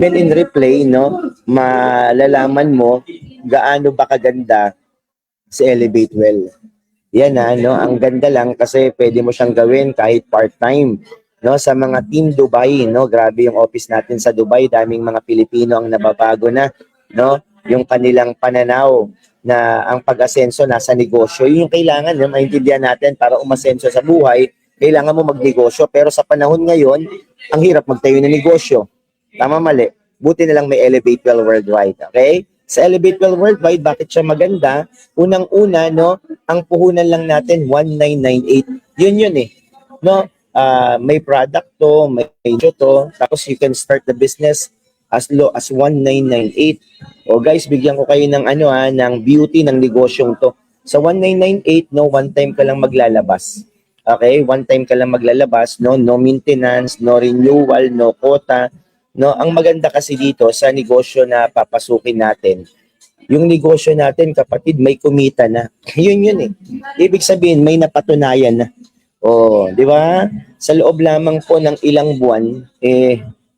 Then in replay, no, malalaman mo gaano ba kaganda si Elevate Well. Yan no, ang ganda lang kasi pwede mo siyang gawin kahit part-time. No, sa mga team Dubai, no, grabe yung office natin sa Dubai, daming mga Pilipino ang nababago na, no, yung kanilang pananaw na ang pag-asenso nasa negosyo. Yun yung kailangan, no, maintindihan natin para umasenso sa buhay, kailangan mo magnegosyo. Pero sa panahon ngayon, ang hirap magtayo ng negosyo. Tama, mali. Buti na lang may Elevate Well Worldwide, okay? Sa Elevate Well Worldwide, bakit siya maganda? Unang-una, no, ang puhunan lang natin 1998. Yun eh. No, may product to, may issue to, tapos you can start the business as low as 1998. O guys, bigyan ko kayo ng ng beauty ng negosyong to. Sa 1998, no, one time ka lang maglalabas. Okay, one time ka lang maglalabas, no, no maintenance, no renewal, no quota. No, ang maganda kasi dito sa negosyo na papasukin natin, yung negosyo natin, kapatid, may kumita na. Yun eh. Ibig sabihin, may napatunayan na. Oh, di ba? Sa loob lamang po ng ilang buwan,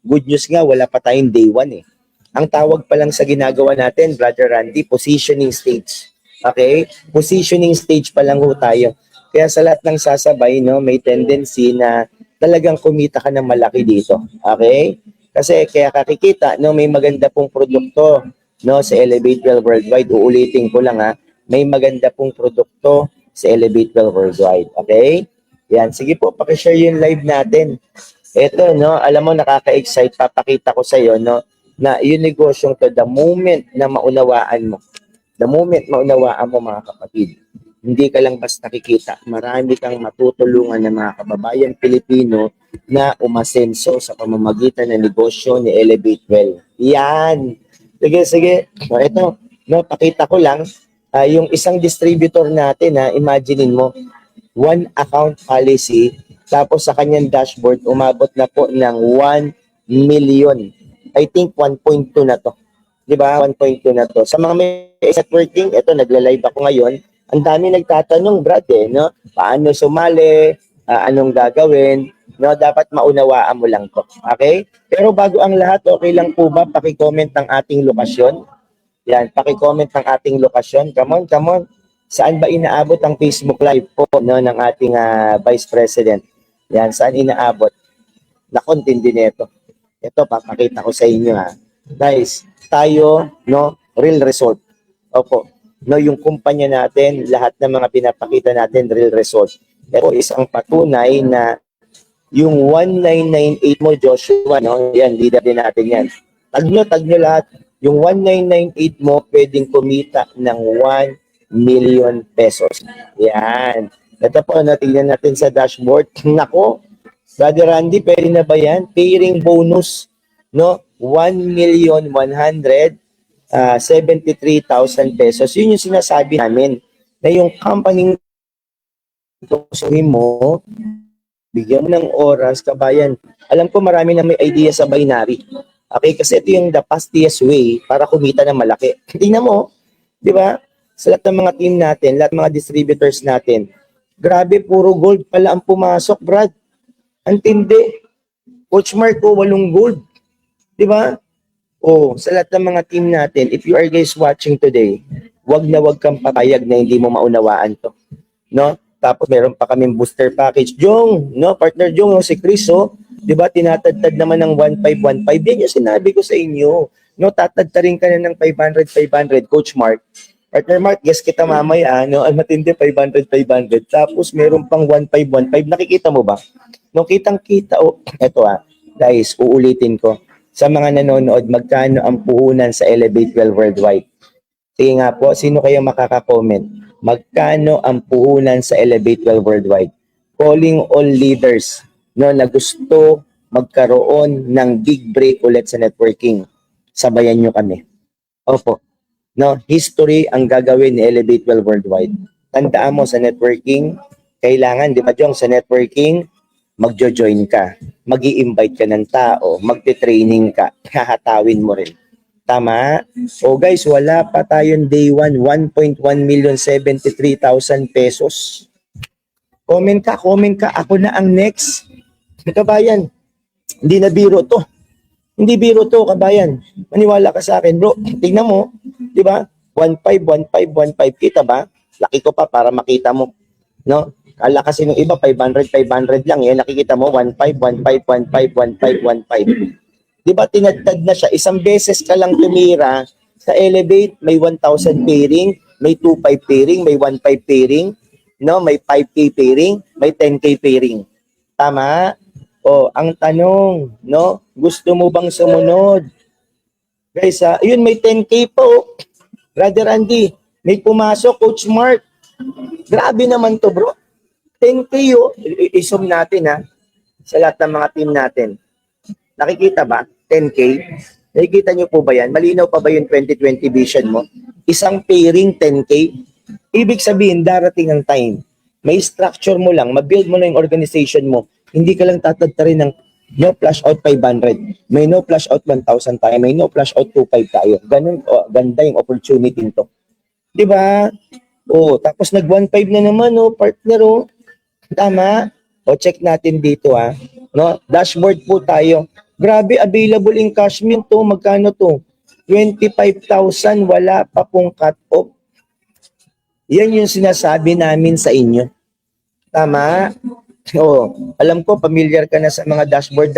good news nga, wala pa tayong day one eh. Ang tawag pa lang sa ginagawa natin, Brother Randy, positioning stage. Okay? Positioning stage pa lang ho tayo. Kaya sa lahat ng sasabay, no, may tendency na talagang kumita ka ng malaki dito. Okay? Kasi kaya kakikita, no, may maganda pong produkto, no, sa Elevate Well Worldwide. Uulitin ko lang may maganda pong produkto sa Elevate Well Worldwide. Okay? Yan, sige po, paki-share yung live natin. Ito, no, alam mo, nakaka-excite, papakita ko sa iyo, no, na yung negosyong to, the moment na maunawaan mo, mga kapatid, hindi ka lang basta nakikita, marami kang matutulungan ng mga kababayan Pilipino na umasenso sa pamamagitan ng negosyo ni Elevate Well. Yan. Sige. So, ito, no, pakita ko lang, yung isang distributor natin, imaginein mo, one account policy, tapos sa kanyang dashboard, umabot na po ng 1 million. I think 1.2 na to. Di ba? 1.2 na to. Sa mga may networking, ito, nagla-live ako ngayon. Ang dami nagtatanong, Brad, no? Paano sumali? Anong gagawin? No, dapat maunawaan mo lang to. Okay? Pero bago ang lahat, okay lang po ba paki-comment ang ating lokasyon? Yan, paki-comment ang ating lokasyon. Come on. Saan ba inaabot ang Facebook Live po, no, ng ating Vice President? Yan, saan inaabot? Nakontindi nito. Ito, papakita ko sa inyo Guys, tayo, no, real result. Opo. No, yung kumpanya natin, lahat ng mga pinapakita natin, real result. Ito isang patunay na yung 1998 mo, Joshua, no, yan, leader din natin yan. Tag nyo lahat. Yung 1998 mo, pwedeng kumita ng 1 million pesos. Yan. Ito po, tingnan natin sa dashboard. Nako, Brother Randy, pwede na ba yan? Paying bonus, no? 1,173,000 pesos. Yun yung sinasabi namin na yung company gustuhin mo, bigyan mo ng oras, kabayan. Alam ko marami na may idea sa binary. Okay, kasi ito yung the fastest way para kumita ng malaki. Tingnan mo, di ba? Sa lahat ng mga team natin, lahat ng mga distributors natin, grabe, puro gold pala ang pumasok, Brad. Ang tindi. Coach Marco, 8 gold. Di ba? Sa lahat ng mga team natin, if you are guys watching today, wag kang papayag na hindi mo maunawaan to. No? Tapos meron pa kaming booster package. Jong, no? Partner Jong, si Chris, di ba, tinatadtad naman ng 1,515. Yan yung sinabi ko sa inyo. No, tatadtarin ka na ng 500. Coach Mark, Partner Mark, guess kita mamaya, no? Ang matindi, 500. Tapos meron pang 1,515. Nakikita mo ba? No, kitang-kita. Eto guys, uulitin ko. Sa mga nanonood, magkano ang puhunan sa Elevate Well Worldwide? Sige nga po, sino kayo makaka-comment? Magkano ang puhunan sa Elevate Well Worldwide? Calling all leaders, no, na gusto magkaroon ng big break ulit sa networking. Sabayan nyo kami. Opo. No, history ang gagawin ni Elevate Well Worldwide. Tandaan mo sa networking, kailangan, di ba Jong, sa networking, magjo-join ka, mag-i-invite ka ng tao, magte-training ka, hahatawin mo rin. Tama? So guys, wala pa tayong day 1, 1,173,000 pesos. Comment ka, ako na ang next. Kabayan, hindi na biro to. Hindi biro to, kabayan. Maniwala ka sa akin, bro. Tingnan mo, di ba? 1.5, 1.5, 1.5. Kita ba? Laki ko pa para makita mo. No? Kala kasi nung iba, 500, 500 lang. Yan, nakikita mo, 1.5, 1.5, 1.5, 1.5, 1.5. Di ba tinagtad na siya? Isang beses ka lang tumira sa Elevate, may 1,000 pairing, may 2.5 pairing, may 1.5 pairing, no? May 5K pairing, may 10K pairing. Tama? O, ang tanong, no? Gusto mo bang sumunod? Guys, yun, may 10K po. Brother Andy, may pumasok, Coach Mark. Grabe naman to, bro. 10K, oh. I-sum natin, ha, sa lahat ng mga team natin. Nakikita ba? 10K? Nakikita nyo po ba yan? Malinaw pa ba yung 2020 vision mo? Isang pairing 10K? Ibig sabihin, darating ang time. May structure mo lang, mabuild mo na yung organization mo. Hindi ka lang tatagta rin ng no flash out 500. May no flash out 1,000 tayo. May no flash out 2,500 tayo. Ganun, ganda yung opportunity nito. Di ba? Tapos nag 1,500 na naman, partner, Tama? Check natin dito, No? Dashboard po tayo. Grabe, available in Cashmere to. Magkano to? 25,000, wala pa pong cut-off. Yan yung sinasabi namin sa inyo. Tama? Alam ko, familiar ka na sa mga dashboard.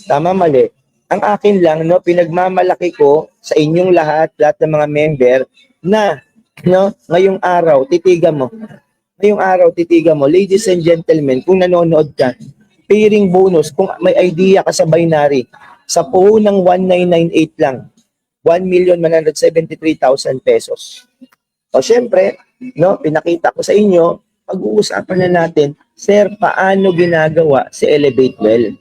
Tama, mali. Ang akin lang, no, pinagmamalaki ko sa inyong lahat ng mga member na, no, ngayong araw, ladies and gentlemen, kung nanonood ka, pairing bonus, kung may idea ka sa binary, sa puhunang 1998 lang, 1,173,000 pesos. Syempre, no, pinakita ko sa inyo, pag-uusapan na natin, sir, paano ginagawa si Elevate Well?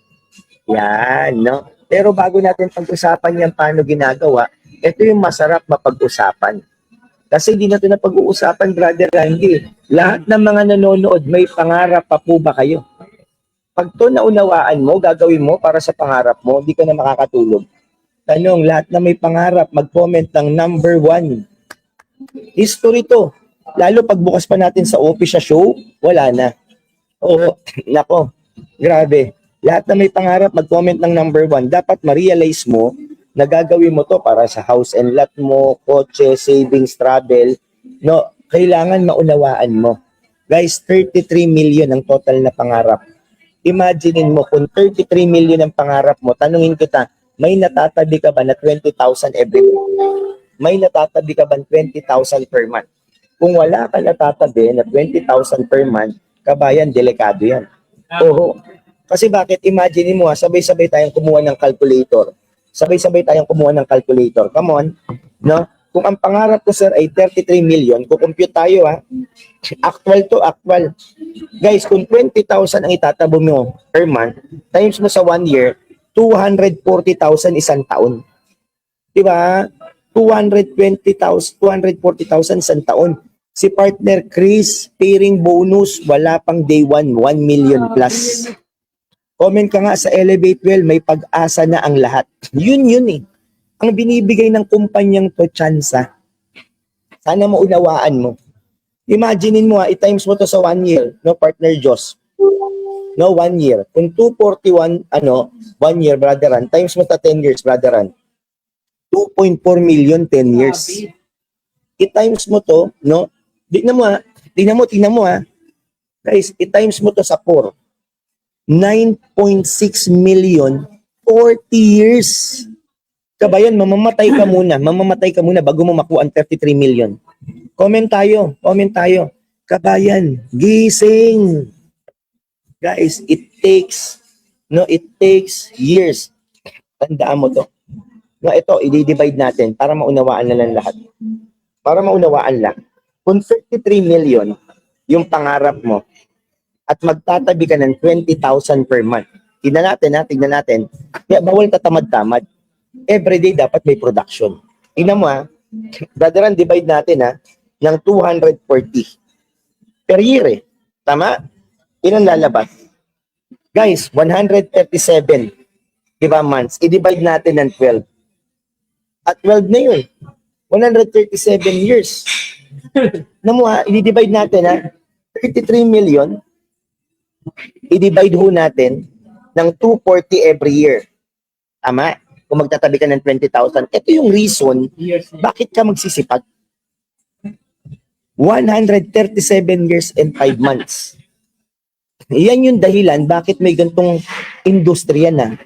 Yan, no? Pero bago natin pag-usapan yan paano ginagawa, ito yung masarap mapag-usapan. Kasi di na ito na pag-uusapan, Brother Randy. Lahat ng mga nanonood, may pangarap pa po ba kayo? Pag ito naunawaan mo, gagawin mo para sa pangarap mo, hindi ka na makakatulog. Tanong, lahat na may pangarap, mag-comment ng number 1. History to. Lalo pagbukas pa natin sa office sa show, wala na. Nako, grabe. Lahat na may pangarap, mag-comment ng number 1. Dapat ma-realize mo na gagawin mo to para sa house and lot mo, kotse, savings, travel. No, kailangan maunawaan mo. Guys, 33 million ang total na pangarap. Imaginein mo, kung 33 million ang pangarap mo, tanungin kita, may natatabi ka ba na 20,000 every month? May natatabi ka ba 20,000 per month? Kung wala ka natatabi na 20,000 per month, kabayan, delikado yan. Kasi bakit? Imagine mo, sabay-sabay tayong kumuha ng calculator. Come on, no? Kung ang pangarap ko, sir, ay 33 million, kukompute tayo, Actual to actual. Guys, kung 20,000 ang itatabo mo per month, times mo sa 1 year, 240,000 isang taon. Diba? 220,000, 240,000 isang taon. Si partner Chris, pairing bonus, wala pang day 1, 1 million plus. Comment ka nga sa Elevate Well, may pag-asa na ang lahat. Yun eh. Ang binibigay ng kumpanyang to, tsansa. Sana maunawaan mo. Imaginein mo, i-times mo to sa 1 year, no, partner Joss. No, 1 year. Kung 241, 1 year, brother Ran, times mo ta 10 years, brother Ran. 2.4 million, 10 years. I-times mo to, no? Tingnan mo, Guys, i-times mo to sa 4. 9.6 million, 40 years. Kabayan, mamamatay ka muna bago mo makuha ang 33 million. Comment tayo. Kabayan, gising. Guys, it takes years. Tandaan mo to. No, ito, i-divide natin para maunawaan na lang lahat. Kung 33 million yung pangarap mo at magtatabi ka ng 20,000 per month. Tignan natin. Kaya bawal ka tamad-tamad. Everyday dapat may production. Tingnan mo, brother, divide natin ng 240 per year, Tama? Ilan lalabas? Guys, 137, diba, months. I-divide natin ng 12. At 12 na yun. 137 years. I-divide natin 33 million. I-divide ho natin ng 240 every year. Tama? Kung magtatabi ka ng 20,000, ito yung reason bakit ka magsisipag. 137 years and 5 months. Yan yung dahilan bakit may gantong industriya na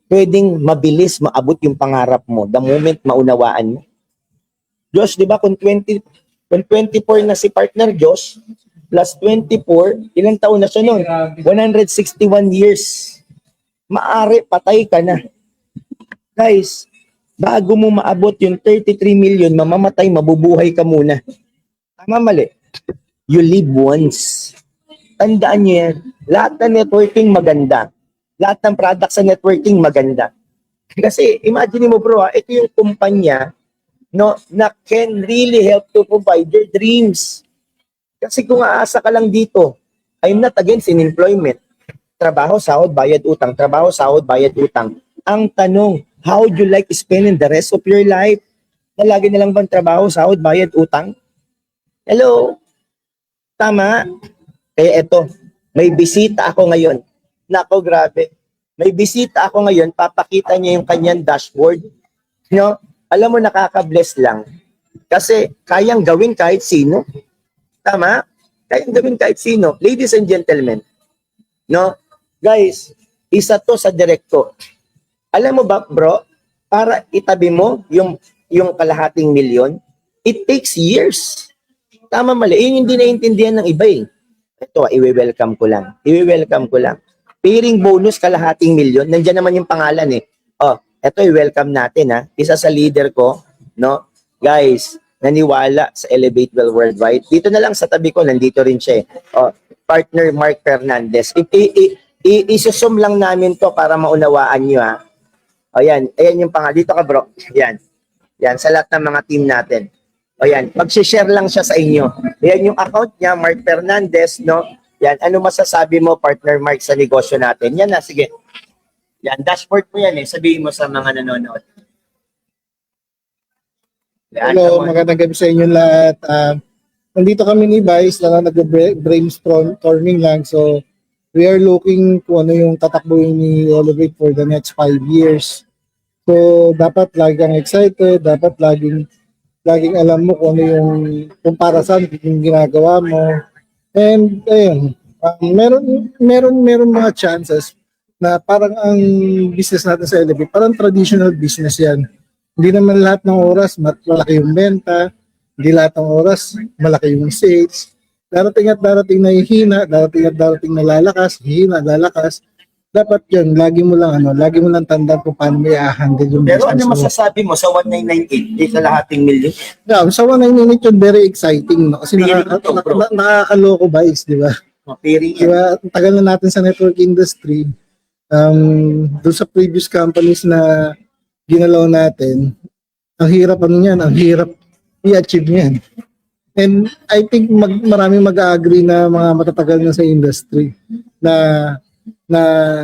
pwedeng mabilis maabot yung pangarap mo the moment maunawaan mo. Diyos, di ba, kung 24 na si partner Diyos, plus 24, ilang taon na siya nun? 161 years. Maari, patay ka na. Guys, bago mo maabot yung 33 million, mamamatay, mabubuhay ka muna. Tama, mali? You live once. Tandaan niyo yan. Lahat ng networking maganda. Lahat ng product sa networking maganda. Kasi imagine mo bro, ito yung kumpanya no, na can really help to provide your dreams. Kasi kung aasa ka lang dito, I'm not against in employment. Trabaho, sahod, bayad, utang. Trabaho, sahod, bayad, utang. Ang tanong, how would you like spending the rest of your life? Na lagi na lang bang trabaho, sahod, bayad, utang? Hello? Tama? Kaya eto, may bisita ako ngayon. Nako, grabe. May bisita ako ngayon, papakita niya yung kanyang dashboard. No? Alam mo, nakaka-bless lang. Kasi kayang gawin kahit sino. Tama? Kayang gawin kahit sino. Ladies and gentlemen, no? Guys, isa to sa direkto. Alam mo ba, bro, para itabi mo yung kalahating milyon, it takes years. Tama, mali. Yun yung hindi naiintindihan ng iba eh. Ito, i-welcome ko lang. I-welcome ko lang. Pairing bonus kalahating milyon. Nandiyan naman yung pangalan eh. Oh, eto i-welcome natin ha. Isa sa leader ko, no? Guys, naniwala sa Elevate Well Worldwide. Dito na lang sa tabi ko, nandito rin siya eh. Oh, partner Mark Fernandez. Isusum lang namin to para maunawaan nyo ha. O yan, ayan yung pangalan. Dito ka bro. Yan. Yan, sa lahat ng mga team natin. O yan, mag-share lang siya sa inyo. Yan yung account niya, Mark Fernandez, no? Yan, ano masasabi mo, partner Mark, sa negosyo natin? Yan na, sige. Yan, dashboard mo yan eh. Sabihin mo sa mga nanonood. Yan, Hello, magandang gabi sa inyo lahat. Nandito kami ni Vice na nag-brainstorming lang. So, we are looking kung ano yung tatakbuhin ni Elevate for the next 5 years. So, dapat lagi kang excited, dapat laging alam mo kung ano yung kung para saan yung ginagawa mo. And ayun, meron mga chances na parang ang business natin sa Elevate, parang traditional business yan. Hindi naman lahat ng oras malaki yung benta, hindi lahat ng oras malaki yung sales. Darating at darating na hihina, darating at darating na lalakas, hihina, lalakas. Dapat yun, lagi mo lang tandaan kung paano mo i-handle yung pero business ano mo. masasabi mo sa 1998, di sa lahating milyon? Yeah, sa 1998 yun, very exciting, no? Kasi Pairing to, bro. nakakaloko ba is, di ba? Pairing yan. Diba, ang tagal na natin sa network industry. Doon sa previous companies na ginalaw natin, ang hirap ang hirap i-achieve niyan. And I think maraming mag-agree na mga matatagal na sa industry na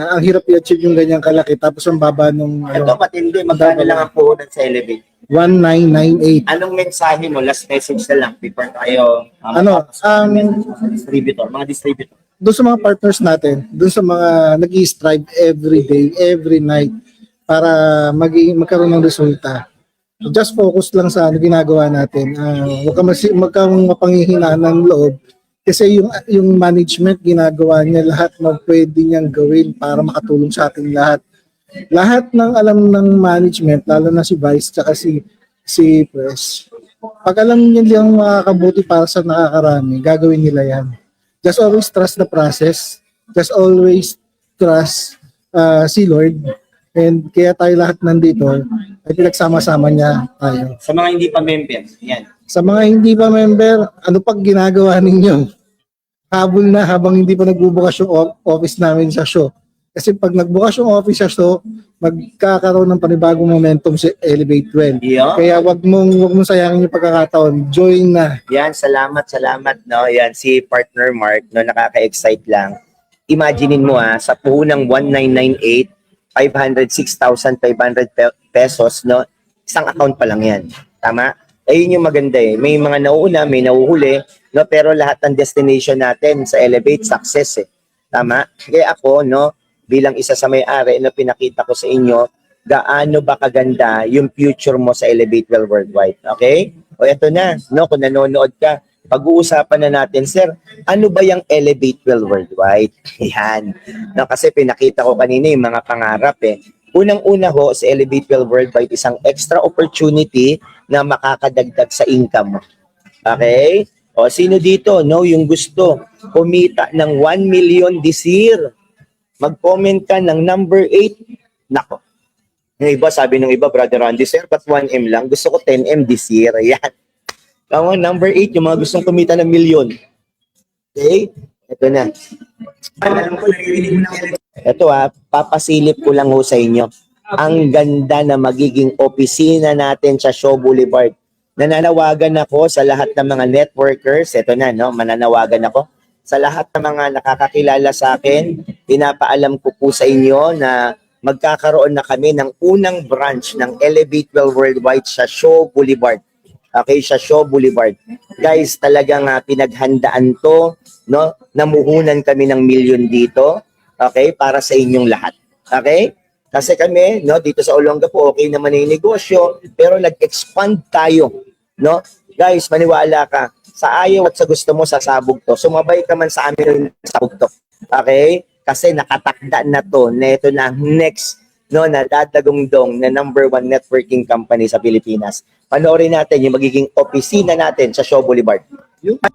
ang hirap i-achieve yung ganyang kalaki tapos ang baba nung Ito matindi, magkano lang ang puhunan sa Elevate? 1998. Anong mensahe mo? Last message na lang before tayo sa distributor, mga distributor. Doon sa mga partners natin, doon sa mga nag-i-strive every day, every night para magkaroon ng resulta. So just focus lang sa ginagawa natin. Huwag kang mapanghihinaan ng loob kasi yung management ginagawa niya lahat ng pwede niyang gawin para makatulong sa ating lahat. Lahat ng alam ng management, lalo na si Vice tsaka si Press, pag alam niya yung makakabuti para sa nakakarami, gagawin nila yan. Just always trust the process. Just always trust si Lord. And kaya tayo lahat nandito ay pinagsama-sama niya tayo. Sa mga hindi pa member, yan. Sa mga hindi pa member, ano pag ginagawa ninyo? Habol na habang hindi pa nagbubukas yung office namin sa show. Kasi pag nagbukas yung office sa show, magkakaroon ng panibagong momentum sa Elevate Well. Yeah. Kaya wag mong sayangin yung pagkakataon. Join na. Yan, salamat, no. Yan, si partner Mark, no, nakaka-excite lang. Imaginein mo sa puhunang 1998, 506,500 pesos, no? Isang account pa lang yan. Tama? Ayun yung maganda eh. May mga nauuna, may nauhuli, no? Pero lahat ng destination natin sa Elevate, success eh. Tama? Kaya ako, no, bilang isa sa may-ari na pinakita ko sa inyo gaano ba kaganda yung future mo sa Elevate Well Worldwide. Okay? O eto na, no, kung nanonood ka, pag-uusapan na natin, sir, ano ba yung Elevate Well Worldwide? Yan. No, kasi pinakita ko kanina yung mga pangarap eh. Unang-una ho, sa Elevate Well Worldwide, isang extra opportunity na makakadagdag sa income mo. Okay? O sino dito, no, yung gusto kumita ng 1 million this year? Mag-comment ka ng number 8. Nako. Yung iba, sabi ng iba, Brother Randy, sir, but 1M lang? Gusto ko 10M this year. Ayan. Tama, number 8, yung mga gustong kumita ng milyon. Okay? Ito na. Alam ko, naririnig mo na. Ito papasilip ko lang ho sa inyo. Ang ganda na magiging opisina natin sa Shaw Boulevard. Nananawagan ako sa lahat ng mga networkers. Ito na, no? Mananawagan ako sa lahat ng mga nakakakilala sa akin. Pinapaalam ko po sa inyo na magkakaroon na kami ng unang branch ng Elevate Well Worldwide sa Shaw Boulevard. Okay, sa Shaw Boulevard. Guys, talagang pinaghandaan to, no? Namuhunan kami ng milyon dito, okay, para sa inyong lahat. Okay? Kasi kami, no, dito sa Olongapo, okay naman yung negosyo, pero nag-expand tayo, no? Guys, maniwala ka, sa ayaw at sa gusto mo, sasabog to. Sumabay ka man sa amin, sasabog to. Okay? Kasi nakatakda na to, na ito na next, no, na dadagongdong na number 1 networking company sa Pilipinas. Panoorin natin yung magiging opisina natin sa Shaw Boulevard.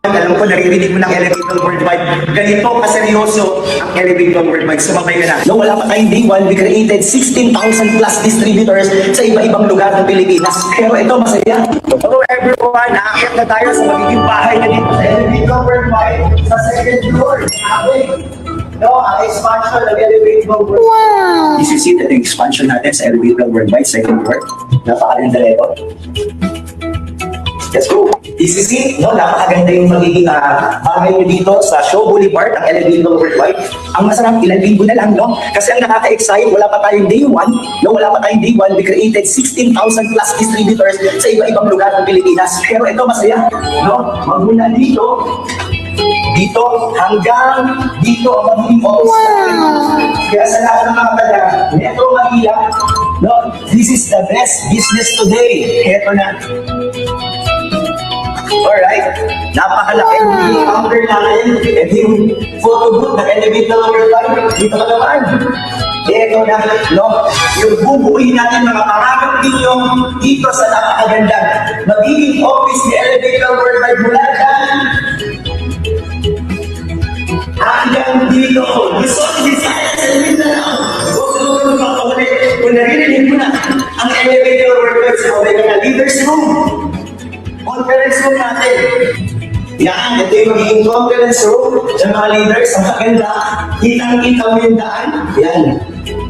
Alam ko, naririnig mo ng Elevate Well Worldwide. Ganito kaseryoso ang Elevate Well Worldwide. Sumabay ka na. No, wala pa tayong day one. We created 16,000 plus distributors sa iba-ibang lugar ng Pilipinas. Pero ito, masaya. Hello everyone, nakakit na tayo sa magiging bahay na dito sa Elevate Well Worldwide sa second floor. Okay. No, ang expansion ng Elevate Well Worldwide. Wow! This is it, yung expansion natin sa Elevate Well Worldwide, second floor. Napakaganda ito. Let's go! This is it, no? Napakaganda yung magiging bahay nyo dito sa Shaw Boulevard, ang Elevate Well Worldwide. Ang masarap, ilang linggo na lang, no? Kasi ang nakaka-excite, wala pa tayong day one, no? Wala pa tayong day one, we created 16,000 plus distributors sa iba-ibang lugar ng Pilipinas. Pero ito, masaya, no? Magmula dito hanggang dito ang magiging office. Wow! Kaya sa lahat ng mga taga Metro Manila, no, this is the best business today. Ito na. Alright, napakalaki yung counter natin at yung photo booth na Elevate Well Worldwide. Dito ka naman. Ito na, no? Yung bubuuin natin mga pangarap ninyo dito sa napakaganda magiging office ni Elevate Well Worldwide mula dyan hanggang dito. Gusto ko desire sa Mindanao. Kung naririnig mo na ang Elevate Well Worldwide sa mga leaders room, conference room natin. Yan, ito yung magiging conference room sa mga leaders. Ang maganda, kitang-kita mo yung daan. Yan.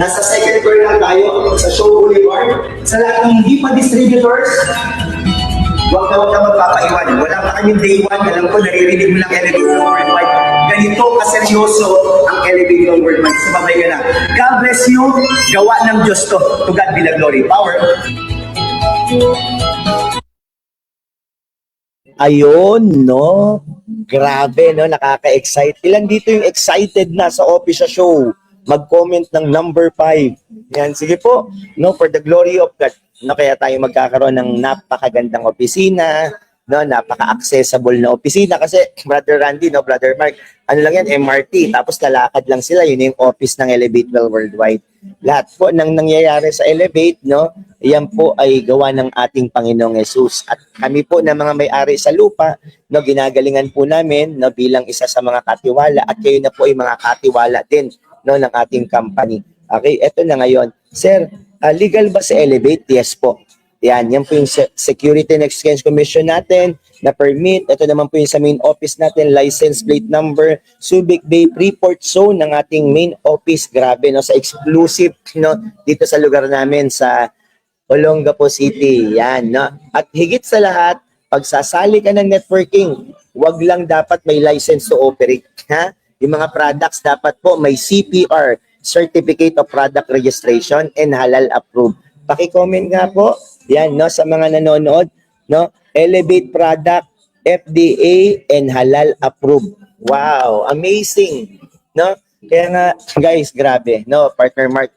Nasa second floor lang tayo sa Shaw Boulevard. Sa lahat ng hindi pa distributors, huwag na magpapaiwan. Wala pa kaming day one. Alam ko, naririnig mo lang Elevate Well Worldwide. Ganito kaseryoso ang Elevate Well Worldwide. Sumabay ka na. God bless you. Gawa ng Diyos to. To God be the glory. Power. Ayun, no? Grabe, no? Nakaka-excite. Ilan dito yung excited na sa office sa show? Mag-comment ng number 5. Yan, sige po. No, for the glory of God. No, kaya tayo magkakaroon ng napakagandang opisina, no, napaka-accessible na opisina kasi Brother Randy, no, Brother Mark, ano lang yan, MRT, tapos lalakad lang sila, yun yung office ng Elevate Well Worldwide. Lahat po ng nangyayari sa Elevate, no, yan po ay gawa ng ating Panginoong Yesus. At kami po na mga may-ari sa lupa, no, ginagalingan po namin, no, bilang isa sa mga katiwala at kayo na po ay mga katiwala din, no, ng ating company. Okay, eto na ngayon. Sir, legal ba sa Elevate? Yes po. Yan po yung Security and Exchange Commission natin na permit. Ito naman po yung sa main office natin, license plate number, Subic Bay Freeport Zone ng ating main office. Grabe, no, sa exclusive, no, dito sa lugar namin sa Olongapo City. Yan, no. At higit sa lahat, pag sasali ka ng networking, wag lang dapat may license to operate, ha? Yung mga products dapat po may CPR, Certificate of Product Registration, and halal approved. Paki-comment nga po. Yan, no, sa mga nanonood, no, Elevate product, FDA, and halal approved. Wow, amazing, no? Kaya nga, guys, grabe, no, Partner Mark,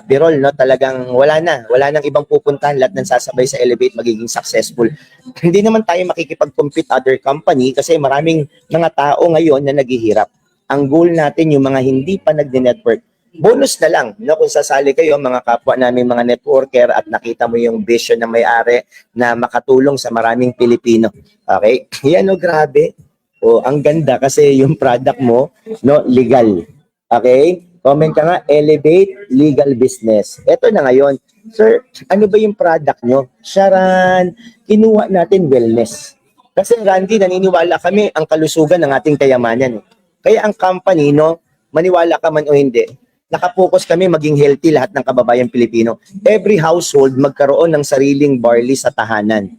Birol, no? Talagang wala nang ibang pupuntahan, lahat ng sasabay sa Elevate magiging successful. Hindi naman tayo makikipag-compete other company kasi maraming mga tao ngayon na naghihirap. Ang goal natin yung mga hindi pa nag-network. Bonus na lang, no? Kung sasali kayo, mga kapwa namin mga networker at nakita mo yung vision na may-ari na makatulong sa maraming Pilipino. Okay? Yan, no, grabe. O, ang ganda kasi yung product mo, no, legal. Okay? Comment ka nga, Elevate Legal Business. Ito na ngayon. Sir, ano ba yung product nyo? Sharan, kinuha natin wellness. Kasi Randy, naniniwala kami ang kalusugan ng ating kayamanan. Kaya ang company, no, maniwala ka man o hindi, nakapokus kami maging healthy lahat ng kababayan Pilipino. Every household magkaroon ng sariling barley sa tahanan.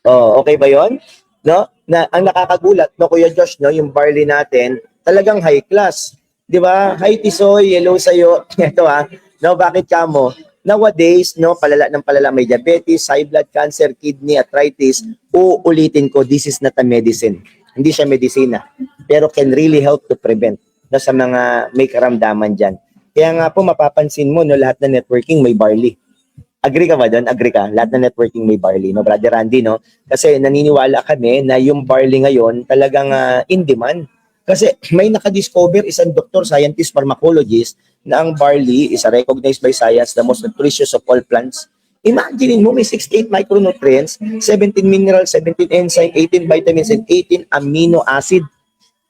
Oh, okay ba 'yon? No? Na ang nakakagulat no Kuya Josh no, yung barley natin talagang high class. 'Di ba? Hi Tisoy, hello sa iyo. Ito no, bakit kamo? Nowadays, no, palala ng palala may diabetes, high blood cancer, kidney, arthritis. Uulitin ko, this is not a medicine. Hindi siya medisina, pero can really help to prevent no, sa mga may karamdaman diyan. Kaya nga po mapapansin mo no, lahat na networking may barley. Agree ka ba doon? Agree ka? Lahat na networking may barley, no? Brother Randy, no? Kasi naniniwala kami na yung barley ngayon talagang in demand. Kasi may nakadiscover isang doctor, scientist, pharmacologist na ang barley is recognized by science the most nutritious of all plants. Imagine mo, may 68 micronutrients, 17 minerals, 17 enzymes, 18 vitamins, and 18 amino acid.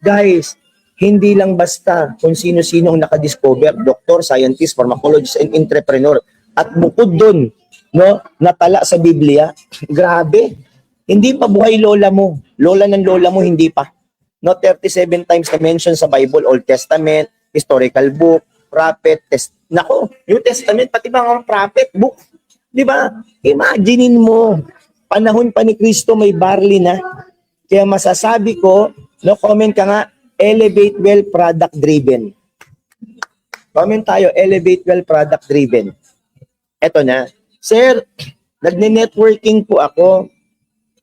Guys, hindi lang basta kung sino-sino ang nakadiscover, doctor, scientist, pharmacologist, and entrepreneur. At bukod dun, no, natala sa Biblia, grabe, hindi pa buhay lola mo. Lola ng lola mo, hindi pa. No, 37 times na mention sa Bible, Old Testament, historical book, prophet, nako, New Testament, pati mga prophet book. Di ba? Imaginein mo, panahon pa ni Kristo may barley na. Kaya masasabi ko, no, comment ka nga, Elevate Well Product Driven. Comment tayo, Elevate Well Product Driven. Eto na. Sir, nagne-networking po ako.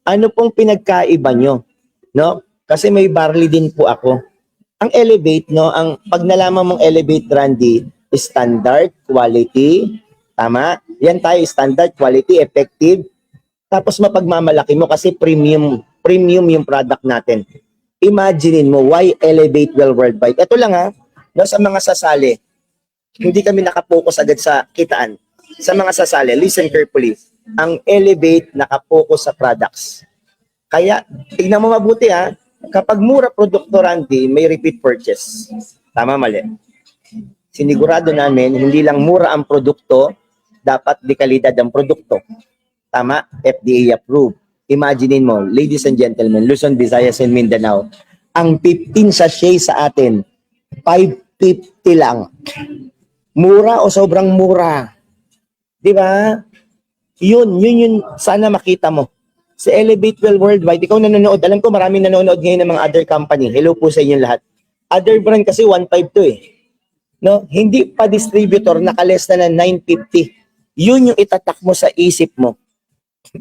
Ano pong pinagkaiba nyo? No? Kasi may barley din po ako. Ang Elevate, no? Ang pag nalaman mong Elevate, Randy, standard, quality, tama? Yan tayo, standard, quality, effective. Tapos mapagmamalaki mo kasi premium yung product natin. Imaginein mo, why Elevate Well Worldwide? Ito lang no, sa mga sasali, hindi kami nakapokus agad sa kitaan. Sa mga sasali, listen carefully. Ang Elevate nakapokus sa products. Kaya, tignan mo mabuti kapag mura produkto, Randy, may repeat purchase. Tama, mali. Sinigurado namin, hindi lang mura ang produkto, dapat di kalidad ang produkto. Tama, FDA approved. Imaginein mo, ladies and gentlemen, Luzon, Visayas, and Mindanao, ang 15 sachet sa atin, 550 lang. Mura o sobrang mura? Di ba? Yun sana makita mo. Sa Elevate Well Worldwide, ikaw nanonood. Alam ko maraming nanonood ngayon ng mga other company. Hello po sa inyo lahat. Other brand kasi 152 No? Hindi pa distributor, nakaless na 950. Yun yung itatak mo sa isip mo.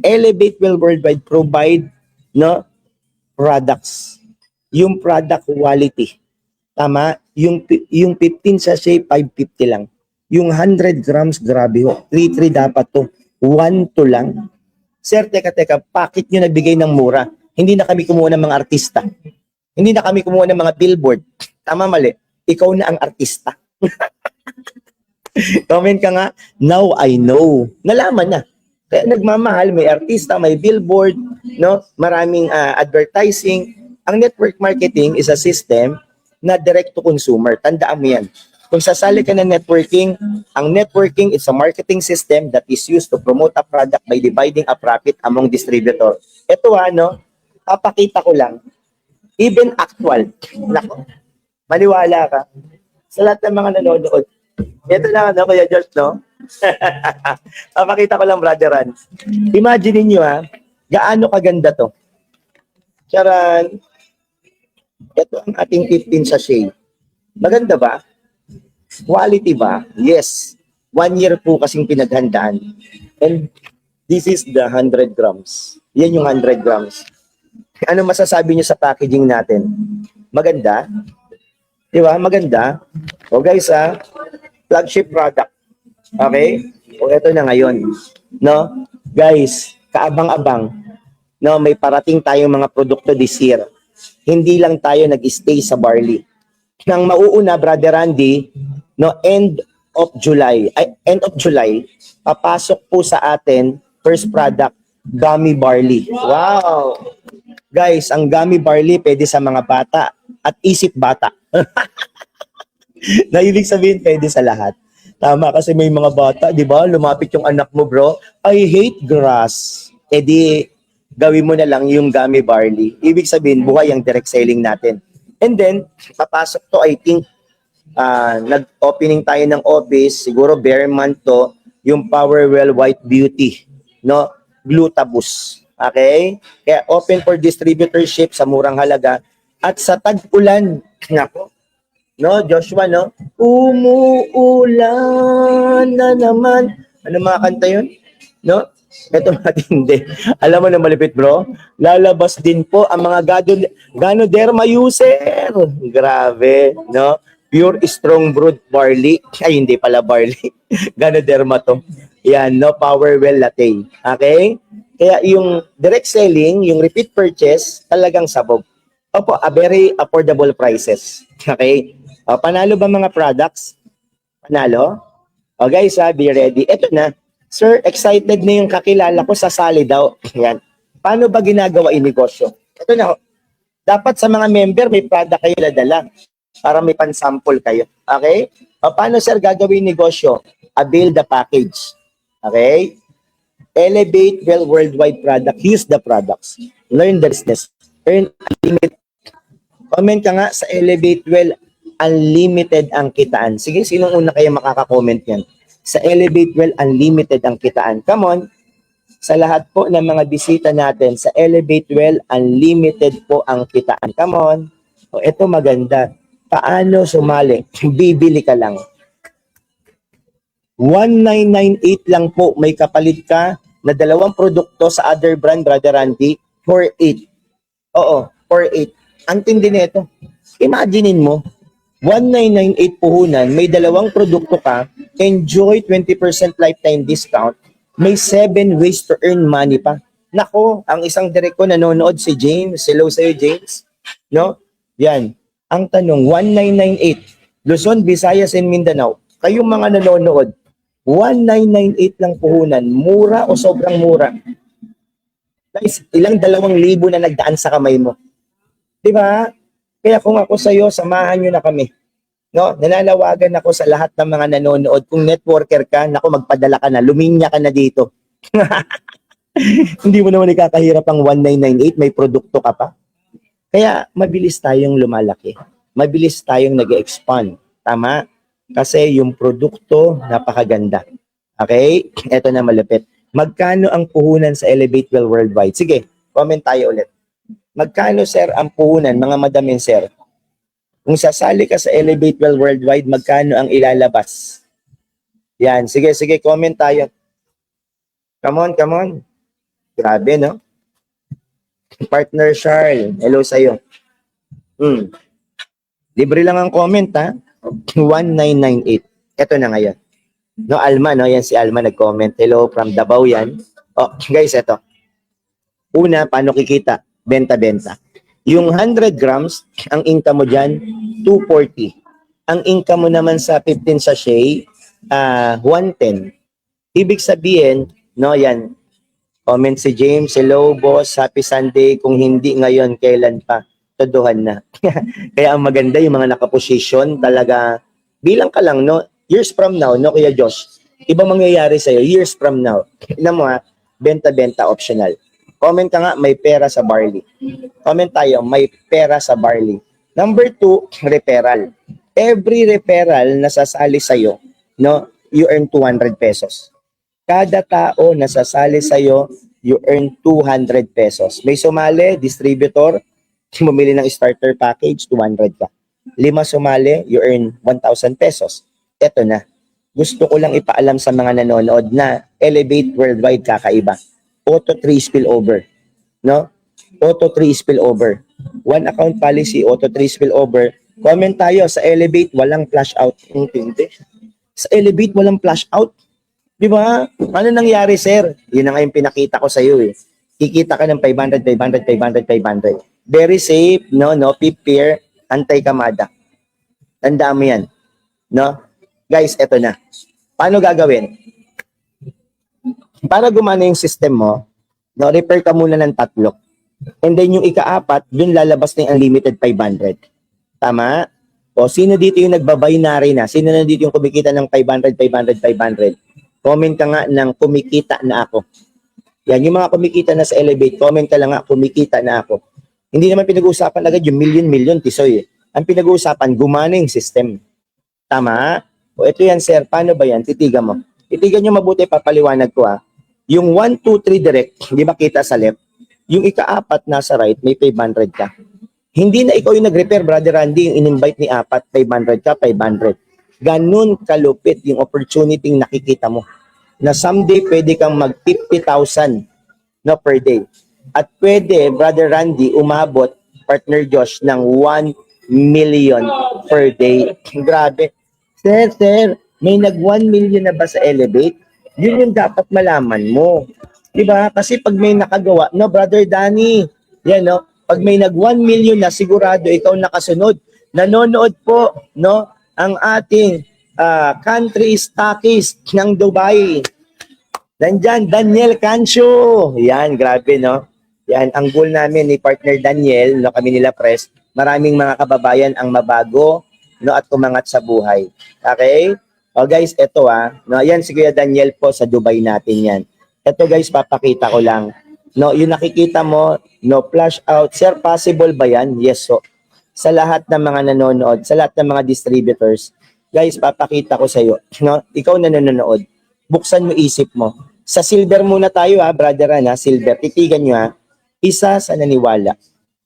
Elevate Well Worldwide provide no products. Yung product quality. Tama? Yung 15 sachet, 550 lang. Yung 100 grams, grabe ho. 3 dapat to. 1 to lang. Sir, teka, bakit nyo nagbigay ng mura? Hindi na kami kumuha ng mga artista. Hindi na kami kumuha ng mga billboard. Tama, mali. Ikaw na ang artista. Comment ka nga, now I know. Nalaman na. Kaya nagmamahal, may artista, may billboard, no? Maraming advertising. Ang network marketing is a system na direct to consumer. Tandaan mo yan. Kung sasali ka ng networking, ang networking is a marketing system that is used to promote a product by dividing a profit among distributor. Ito papakita ko lang. Even actual. Nako, maniwala ka. Sa lahat ng mga nanonood. Ito lang, Kuya George, no? Papakita ko lang, Brother Ran. Imagine niyo gaano kaganda to. Charan. Ito ang ating 15 sachet. Maganda ba? Quality ba? Yes. 1 year po kasing pinaghandaan. And this is the 100 grams. Yan yung 100 grams. Ano masasabi niyo sa packaging natin? Maganda? Di ba? Maganda. O guys, flagship product. Okay? O eto na ngayon. No? Guys, kaabang-abang, no, may parating tayong mga produkto this year. Hindi lang tayo nag-stay sa barley. Nang mauuna, Brother Randy, no, end of July, papasok po sa atin, first product, gummy barley. Wow! Guys, ang gummy barley pwede sa mga bata at isip bata. Na ibig sabihin, pwede sa lahat. Tama, kasi may mga bata, di ba? Lumapit yung anak mo, bro. I hate grass. E di, gawin mo na lang yung gummy barley. Ibig sabihin, buhay ang direct selling natin. And then, papasok to, I think, nag-opening tayo ng office, siguro bare month to, yung Powerwell White Beauty, no? Glutabus. Okay? Kaya open for distributorship sa murang halaga at sa tag-ulan. Nako, no, Joshua, no? Umuulan na naman. Ano mga kanta yun? No? Ito matindi. Alam mo na malipit, bro? Lalabas din po ang mga Ganoderma user. Grabe, no? Pure strong brewed barley. Ay, hindi pala barley. Ganoderma to. Yan, no? Powerwell latte. Okay? Kaya yung direct selling, yung repeat purchase, talagang sabog. Opo, a very affordable prices. Okay? O, panalo ba mga products? Panalo? O guys, be ready. Ito na. Sir, excited na yung kakilala ko, sasali daw. Yan. Paano ba ginagawa yung negosyo? Ito na. Dapat sa mga member, may product kayo nadala para may pansample kayo. Okay? O, paano sir gagawin yung negosyo? Avail the package. Okay? Elevate well worldwide product. Use the products. Learn the business. Earn unlimited. Comment ka nga sa Elevate Well, unlimited ang kitaan. Sige, sinong una kayo makaka-comment yan? Sa Elevate Well, unlimited ang kitaan. Come on. Sa lahat po ng mga bisita natin, sa Elevate Well, unlimited po ang kitaan. Come on. O, ito maganda. Paano sumali? Bibili ka lang. 1998 lang po. May kapalit ka na dalawang produkto sa other brand, Brother Randy, 48. Oo, 48. Ang tindi nito. Imaginein mo, 1998 puhunan, may dalawang produkto ka, enjoy 20% lifetime discount, may 7 ways to earn money pa. Nako, ang isang direct ko nanonood si James. Hello sa'yo, James. No? Yan. Ang tanong, 1998, Luzon, Visayas, and Mindanao. Kayong mga nanonood, 1998 lang puhunan. Mura o sobrang mura? Guys, ilang 2,000 na nagdaan sa kamay mo. Di ba? Kaya kung ako sa iyo, samahan nyo na kami. No? Nananawagan ako sa lahat ng mga nanonood. Kung networker ka, naku, magpadala ka na. Luminya ka na dito. Hindi mo naman ikakahirap ang 1998, may produkto ka pa. Kaya mabilis tayong lumalaki. Mabilis tayong nag-expand. Tama? Kasi yung produkto, napakaganda. Okay? Ito na malapit. Magkano ang puhunan sa Elevate Well Worldwide? Sige, comment tayo ulit. Magkano, sir, ang puhunan, mga madamin, sir? Kung sasali ka sa Elevate Well Worldwide, magkano ang ilalabas? Yan, sige, comment tayo. Come on. Grabe, no? Partner Charles, hello sa'yo. Libre lang ang comment, ha? 1998. Ito na ngayon. No, Alma, no? Yan si Alma nag-comment. Hello from Davao yan. Oh, guys, ito. Una, paano kikita? Benta-benta. Yung 100 grams, ang income mo dyan, 240. Ang income mo naman sa 15 sachet, 110. Ibig sabihin, no, yan. Comment si James, hello boss, happy Sunday. Kung hindi ngayon, kailan pa? Todohan na. Kaya ang maganda, yung mga nakaposisyon, talaga, bilang ka lang, no? Years from now, no, Kuya Josh? Iba mangyayari sa'yo, years from now. Tignan mo ha, benta-benta optional. Comment ka nga, may pera sa barley. Comment tayo, may pera sa barley. Number 2, referral. Every referral na sasali sa'yo, no, you earn 200 pesos. Kada tao na sasali sa'yo, you earn 200 pesos. May sumali, distributor, bumili ng starter package, 200 ka. 5 sumali, you earn 1,000 pesos. Eto na. Gusto ko lang ipaalam sa mga nanonood na Elevate Worldwide kakaiba. Auto 3 spillover. No? Auto 3 spillover. One account policy, auto 3 spillover. Comment tayo sa Elevate, walang flash out. Intindi. Sa Elevate, walang flash out. Di ba? Ano nangyari, sir? Yun na nga yung pinakita ko sa iyo eh. Kikita ka ng 500, 500, 500, 500. Very safe, no? No prepare, anti-kamada. Tandaan mo yan. No? Guys, eto na. Paano gagawin? Para gumana yung system mo, no, repair ka muna ng 3. And then yung ika-4, dun lalabas na yung unlimited 500. Tama? O sino dito yung nagbabinary na? Sino na dito yung kumikita ng 500, 500, 500? Comment ka nga ng kumikita na ako. Yan, yung mga kumikita na sa Elevate, comment ka lang nga, kumikita na ako. Hindi naman pinag-uusapan agad yung million, tisoy. Ang pinag-uusapan, gumana yung system. Tama? O ito yan, sir. Paano ba yan? Titigan mo. Titigan nyo mabuti, papaliwanag ko ha. Yung 1, 2, 3 direct, hindi makita sa left. Yung ika-4 nasa right, may 500 ka. Hindi na ikaw yung nag-repair, Brother Randy, yung in-invite ni 4, 500 ka, 500. Ganun kalupit yung opportunity nakikita mo. Na someday pwede kang mag 50,000 no, per day. At pwede, Brother Randy, umabot, Partner Josh, ng 1 million per day. Grabe. Sir, may nag 1 million na ba sa Elevate? Yun yung dapat malaman mo. Diba? Kasi pag may nakagawa, no, Brother Danny, yan, no? Pag may nag 1 million na, sigurado ikaw nakasunod. Nanonood po, no, ang ating country stockist ng Dubai. Nandyan, Daniel Cancio. Yan, grabe, no? Yan, ang goal namin ni partner Daniel, no, kami nila press, maraming mga kababayan ang mabago, no, at umangat sa buhay. Okay? O guys, eto no, yan si Kuya Daniel po sa Dubai natin yan. Eto guys, papakita ko lang. No, yung nakikita mo, no flash out. Sir, possible ba yan? Yes, so. Sa lahat ng mga nanonood, sa lahat ng mga distributors, guys, papakita ko sa iyo, no? Ikaw na nanonood, buksan mo isip mo. Sa silver muna tayo brother silver. Titigan nyo isa sa naniwala,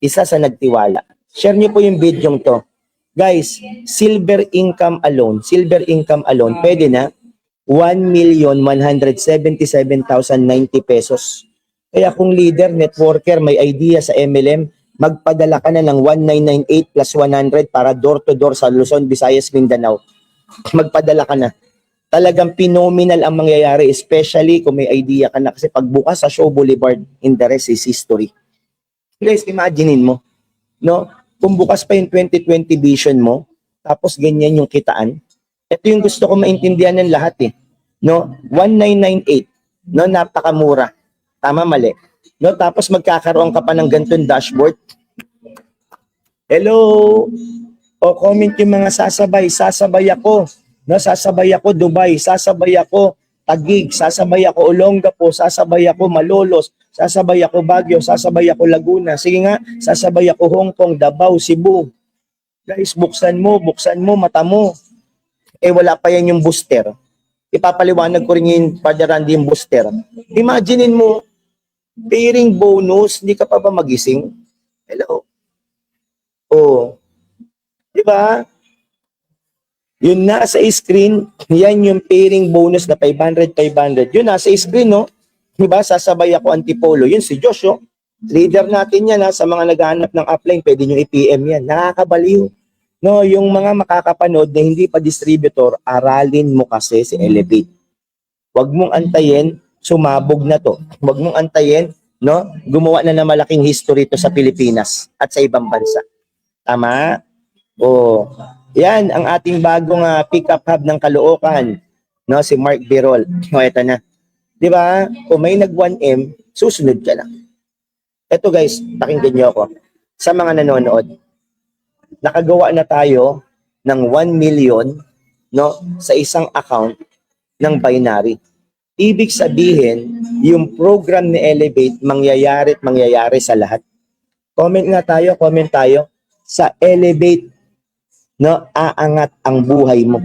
isa sa nagtiwala. Share nyo po yung video to. Guys, silver income alone, pwede na 1,177,090 pesos. Kaya kung leader, networker, may idea sa MLM, magpadala ka na ng 1998 plus 100 para door-to-door sa Luzon, Visayas, Mindanao. Magpadala ka na. Talagang phenomenal ang mangyayari, especially kung may idea ka na. Kasi pagbukas sa Show Boulevard, in the rest is history. Guys, imaginein mo, no? Kung bukas pa yung 2020 vision mo, tapos ganyan yung kitaan, ito yung gusto ko maintindihan ng lahat no? 1998, no? Napakamura. Tama, mali. No? Tapos magkakaroon ka pa ng ganitong dashboard. Hello? O comment yung mga sasabay. Sasabay ako. No? Sasabay ako Dubai. Sasabay ako Taguig. Sasabay ako Olongapo. Sasabay ako Malolos. Sasabay ako Baguio. Sasabay ako Laguna. Sige nga, sasabay ako Hong Kong, Davao, Cebu. Guys, buksan mo mata mo. Wala pa yan yung booster. Ipapaliwanag ko rin yung padaran yung booster. Imaginein mo, pairing bonus, hindi ka pa ba magising? Hello? Oh. Diba? Yun nasa screen, yan yung pairing bonus na 500, 500. Yun nasa screen, no? Diba? Sasabay ako Antipolo. Yun si Josh, oh. Leader natin yan, sa mga naghahanap ng upline, pwede nyo i-PM yan. Nakakabaliw. No, yung mga makakapanood na hindi pa distributor, aralin mo kasi si Elevate. Huwag mong antayin, sumabog na to. Huwag mong antayin, no? Gumawa na ng malaking history to sa Pilipinas at sa ibang bansa. Tama? O, yan ang ating bagong pick-up hub ng Caloocan, no? Si Mark Birol. O, eto na. Di ba? Kung may nag 1M, susunod ka na. Eto guys, pakinggan nyo ako. Sa mga nanonood, nakagawa na tayo ng 1 million, no, sa isang account ng binary. Ibig sabihin, yung program ni Elevate mangyayari sa lahat. Comment tayo sa Elevate, no, aangat ang buhay mo.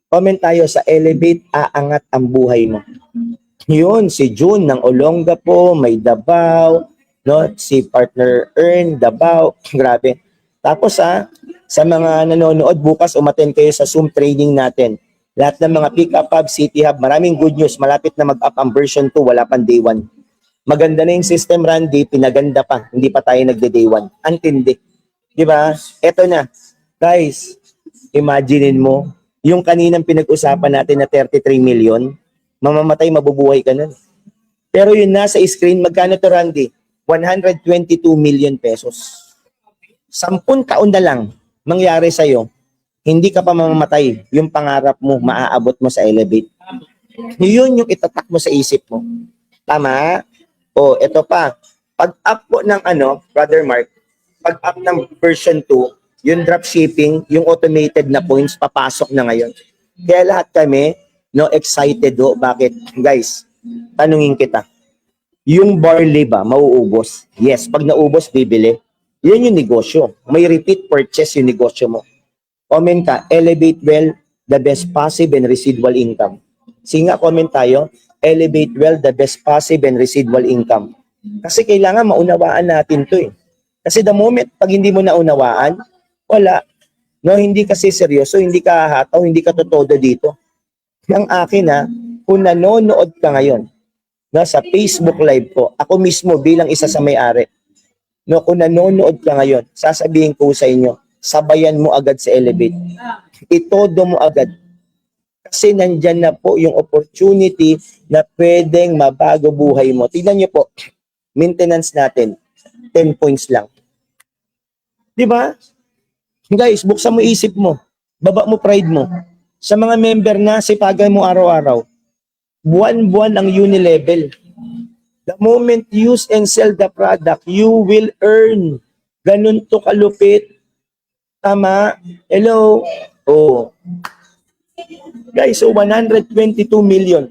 Comment tayo sa Elevate, aangat ang buhay mo. Yun, si June ng Olongapo, may Davao, no, si partner Earn, Davao, grabe. Tapos sa mga nanonood, bukas umattend kayo sa Zoom training natin. Lahat ng mga pick-up hub, city hub, maraming good news. Malapit na mag-up ang version 2, wala pang day 1. Maganda na yung system, Randy, pinaganda pa. Hindi pa tayo nagde-day 1. Antindi. Diba? Eto na. Guys, imaginein mo, Yung kaninang pinag-usapan natin na 33 million, mamamatay, mabubuhay ka nun. Pero yun nasa screen, magkano to, Randy? 122 million pesos. 10 taon na lang mangyari sa'yo, hindi ka pa mamamatay. Yung pangarap mo, maaabot mo sa Elevate. Yun yung itatak mo sa isip mo. Tama? O, ito pa. Pag-up po ng Brother Mark, pag-up ng version 2, yung dropshipping, yung automated na points, papasok na ngayon. Kaya lahat kami, excited ho. Bakit? Guys, tanungin kita. Yung barley ba, mauubos? Yes, pag naubos, bibili. Yan yung negosyo. May repeat purchase yung negosyo mo. Comment ka, elevate well, the best passive and residual income. Sige nga, comment tayo, elevate well, the best passive and residual income. Kasi kailangan maunawaan natin to eh. Kasi the moment, pag hindi mo naunawaan, wala. No, hindi kasi seryoso, hindi ka hahataw, hindi ka totodo dito. Ang akin kung nanonood ka ngayon, sa Facebook Live ko, ako mismo bilang isa sa may-ari, kung nanonood ka ngayon, sasabihin ko sa inyo, sabayan mo agad sa Elevate. Itodo mo agad. Kasi nandyan na po yung opportunity na pwedeng mabago buhay mo. Tignan nyo po, maintenance natin, 10 points lang. Di ba? Guys, buksan mo isip mo. Baba mo pride mo. Sa mga member na, sipagan mo araw-araw. Buwan-buwan ang uni-level. The moment you use and sell the product, you will earn. Ganun to kalupit. Tama? Hello? Oh. Guys, so 122 million.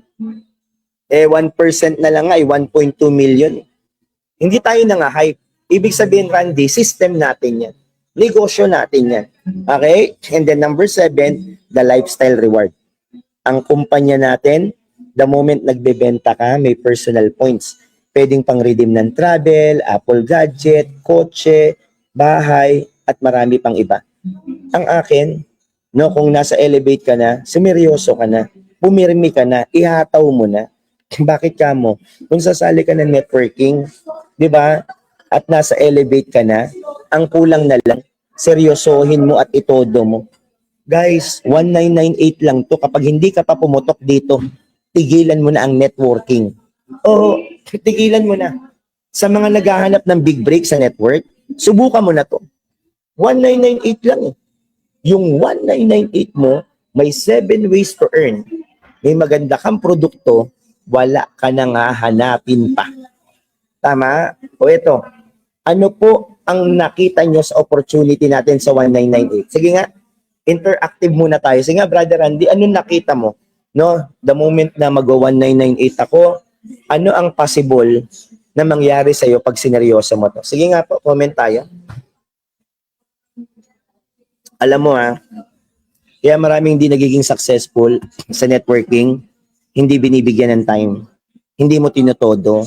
1% na lang 1.2 million. Hindi tayo hype. Ibig sabihin, Randy, system natin yan. Negosyo natin yan. Okay? And then number 7, the lifestyle reward. Ang kumpanya natin, the moment nagbebenta ka, may personal points. Pwedeng pang-redeem ng travel, Apple gadget, kotse, bahay, at marami pang iba. Ang akin, kung nasa Elevate ka na, sumeryoso ka na, pumirmi ka na, ihataw mo na. Bakit ka mo? Kung sasali ka ng networking, di ba? At nasa Elevate ka na, ang kulang na lang, seryosohin mo at itodo mo. Guys, 1998 lang to. Kapag hindi ka pa pumutok dito, tigilan mo na ang networking. Oo, tigilan mo na. Sa mga naghahanap ng big break sa network, subukan mo na to. 1998 lang eh. Yung 1998 mo, may 7 ways to earn. May maganda kang produkto, wala ka nang hahanapin pa. Tama? O ito, ano po ang nakita nyo sa opportunity natin sa 1998? Sige nga, interactive muna tayo. Sige nga, Brother Randy, anong nakita mo? The moment na mag-1998 ako, ano ang possible na mangyari sa'yo pag sineryoso mo to? Sige nga po, comment tayo. Alam mo kaya maraming hindi nagiging successful sa networking, hindi binibigyan ng time. Hindi mo tinutodo.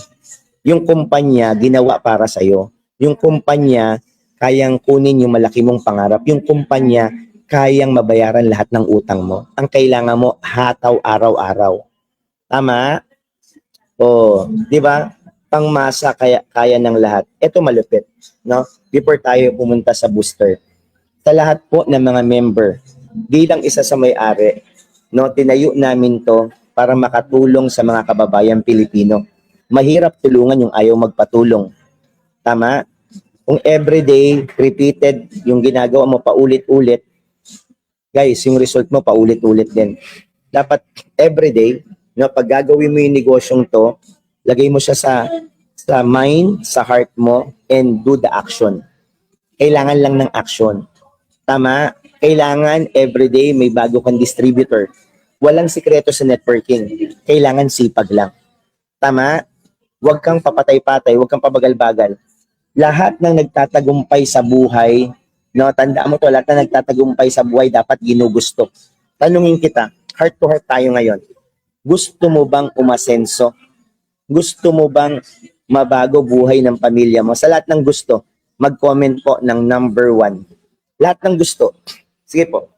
Yung kumpanya, ginawa para sa'yo. Yung kumpanya, kayang kunin yung malaki mong pangarap. Yung kumpanya, kayang mabayaran lahat ng utang mo. Ang kailangan mo, hataw araw-araw. Tama? Di ba? Pangmasa, kaya ng lahat. Ito malupit. Before tayo pumunta sa booster. Sa lahat po ng mga member, bilang isa sa may-ari, tinayo namin to para makatulong sa mga kababayan Pilipino. Mahirap tulungan yung ayaw magpatulong. Tama? Kung everyday, repeated, yung ginagawa mo paulit-ulit, guys, yung result mo paulit-ulit din. Dapat everyday, pag gagawin mo yung negosyong to, lagay mo siya sa mind, sa heart mo, and do the action. Kailangan lang ng action. Tama? Kailangan everyday may bago kang distributor. Walang sikreto sa networking. Kailangan sipag lang. Tama? Huwag kang papatay-patay, huwag kang pabagal-bagal. Lahat ng nagtatagumpay sa buhay, tandaan mo to, lahat ng nagtatagumpay sa buhay dapat ginugusto. Tanungin kita, heart to heart tayo ngayon. Gusto mo bang umasenso? Gusto mo bang mabago buhay ng pamilya mo? Sa lahat ng gusto, mag-comment po ng number 1. Lahat ng gusto. Sige po.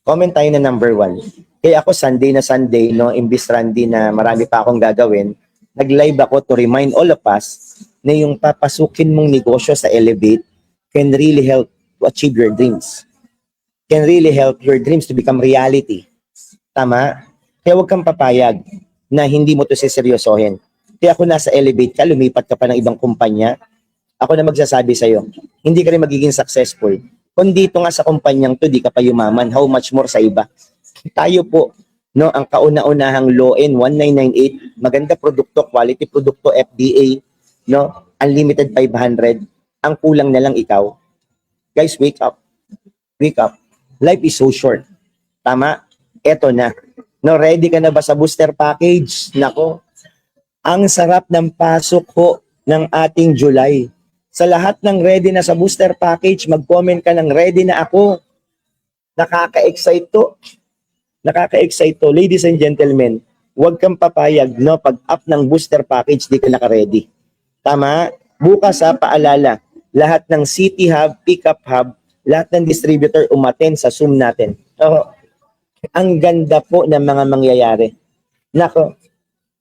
Comment tayo na number 1. Kaya ako Sunday na Sunday, imbis Randy na marami pa akong gagawin, nag-live ako to remind all of us na yung papasukin mong negosyo sa Elevate can really help to achieve your dreams. can really help your dreams to become reality. Tama? Kaya huwag kang papayag na hindi mo to siseryosohin. Kaya kung nasa Elevate ka, lumipat ka pa ng ibang kumpanya, ako na magsasabi sa'yo, hindi ka rin magiging successful. Kung dito nga sa kumpanyang to, di ka pa yumaman, how much more sa iba? Tayo po, no, ang kauna-unahang Law N 1998, maganda produkto, quality produkto, FDA, no, unlimited 500, ang kulang na lang ikaw. Guys, wake up. Wake up. Life is so short. Tama? Eto na. No, ready ka na ba sa booster package? Nako, ang sarap ng pasok ho ng ating July. Sa lahat ng ready na sa booster package, mag-comment ka ng ready na ako. Nakaka-excite to. Nakaka-excite to. Ladies and gentlemen, huwag kang papayag, no? Pag-up ng booster package, di ka naka-ready. Tama? Bukas ha, paalala. Lahat ng City Hub, Pickup Hub, lahat ng distributor umaten sa Zoom natin. Oh, ang ganda po ng mga mangyayari. Nako,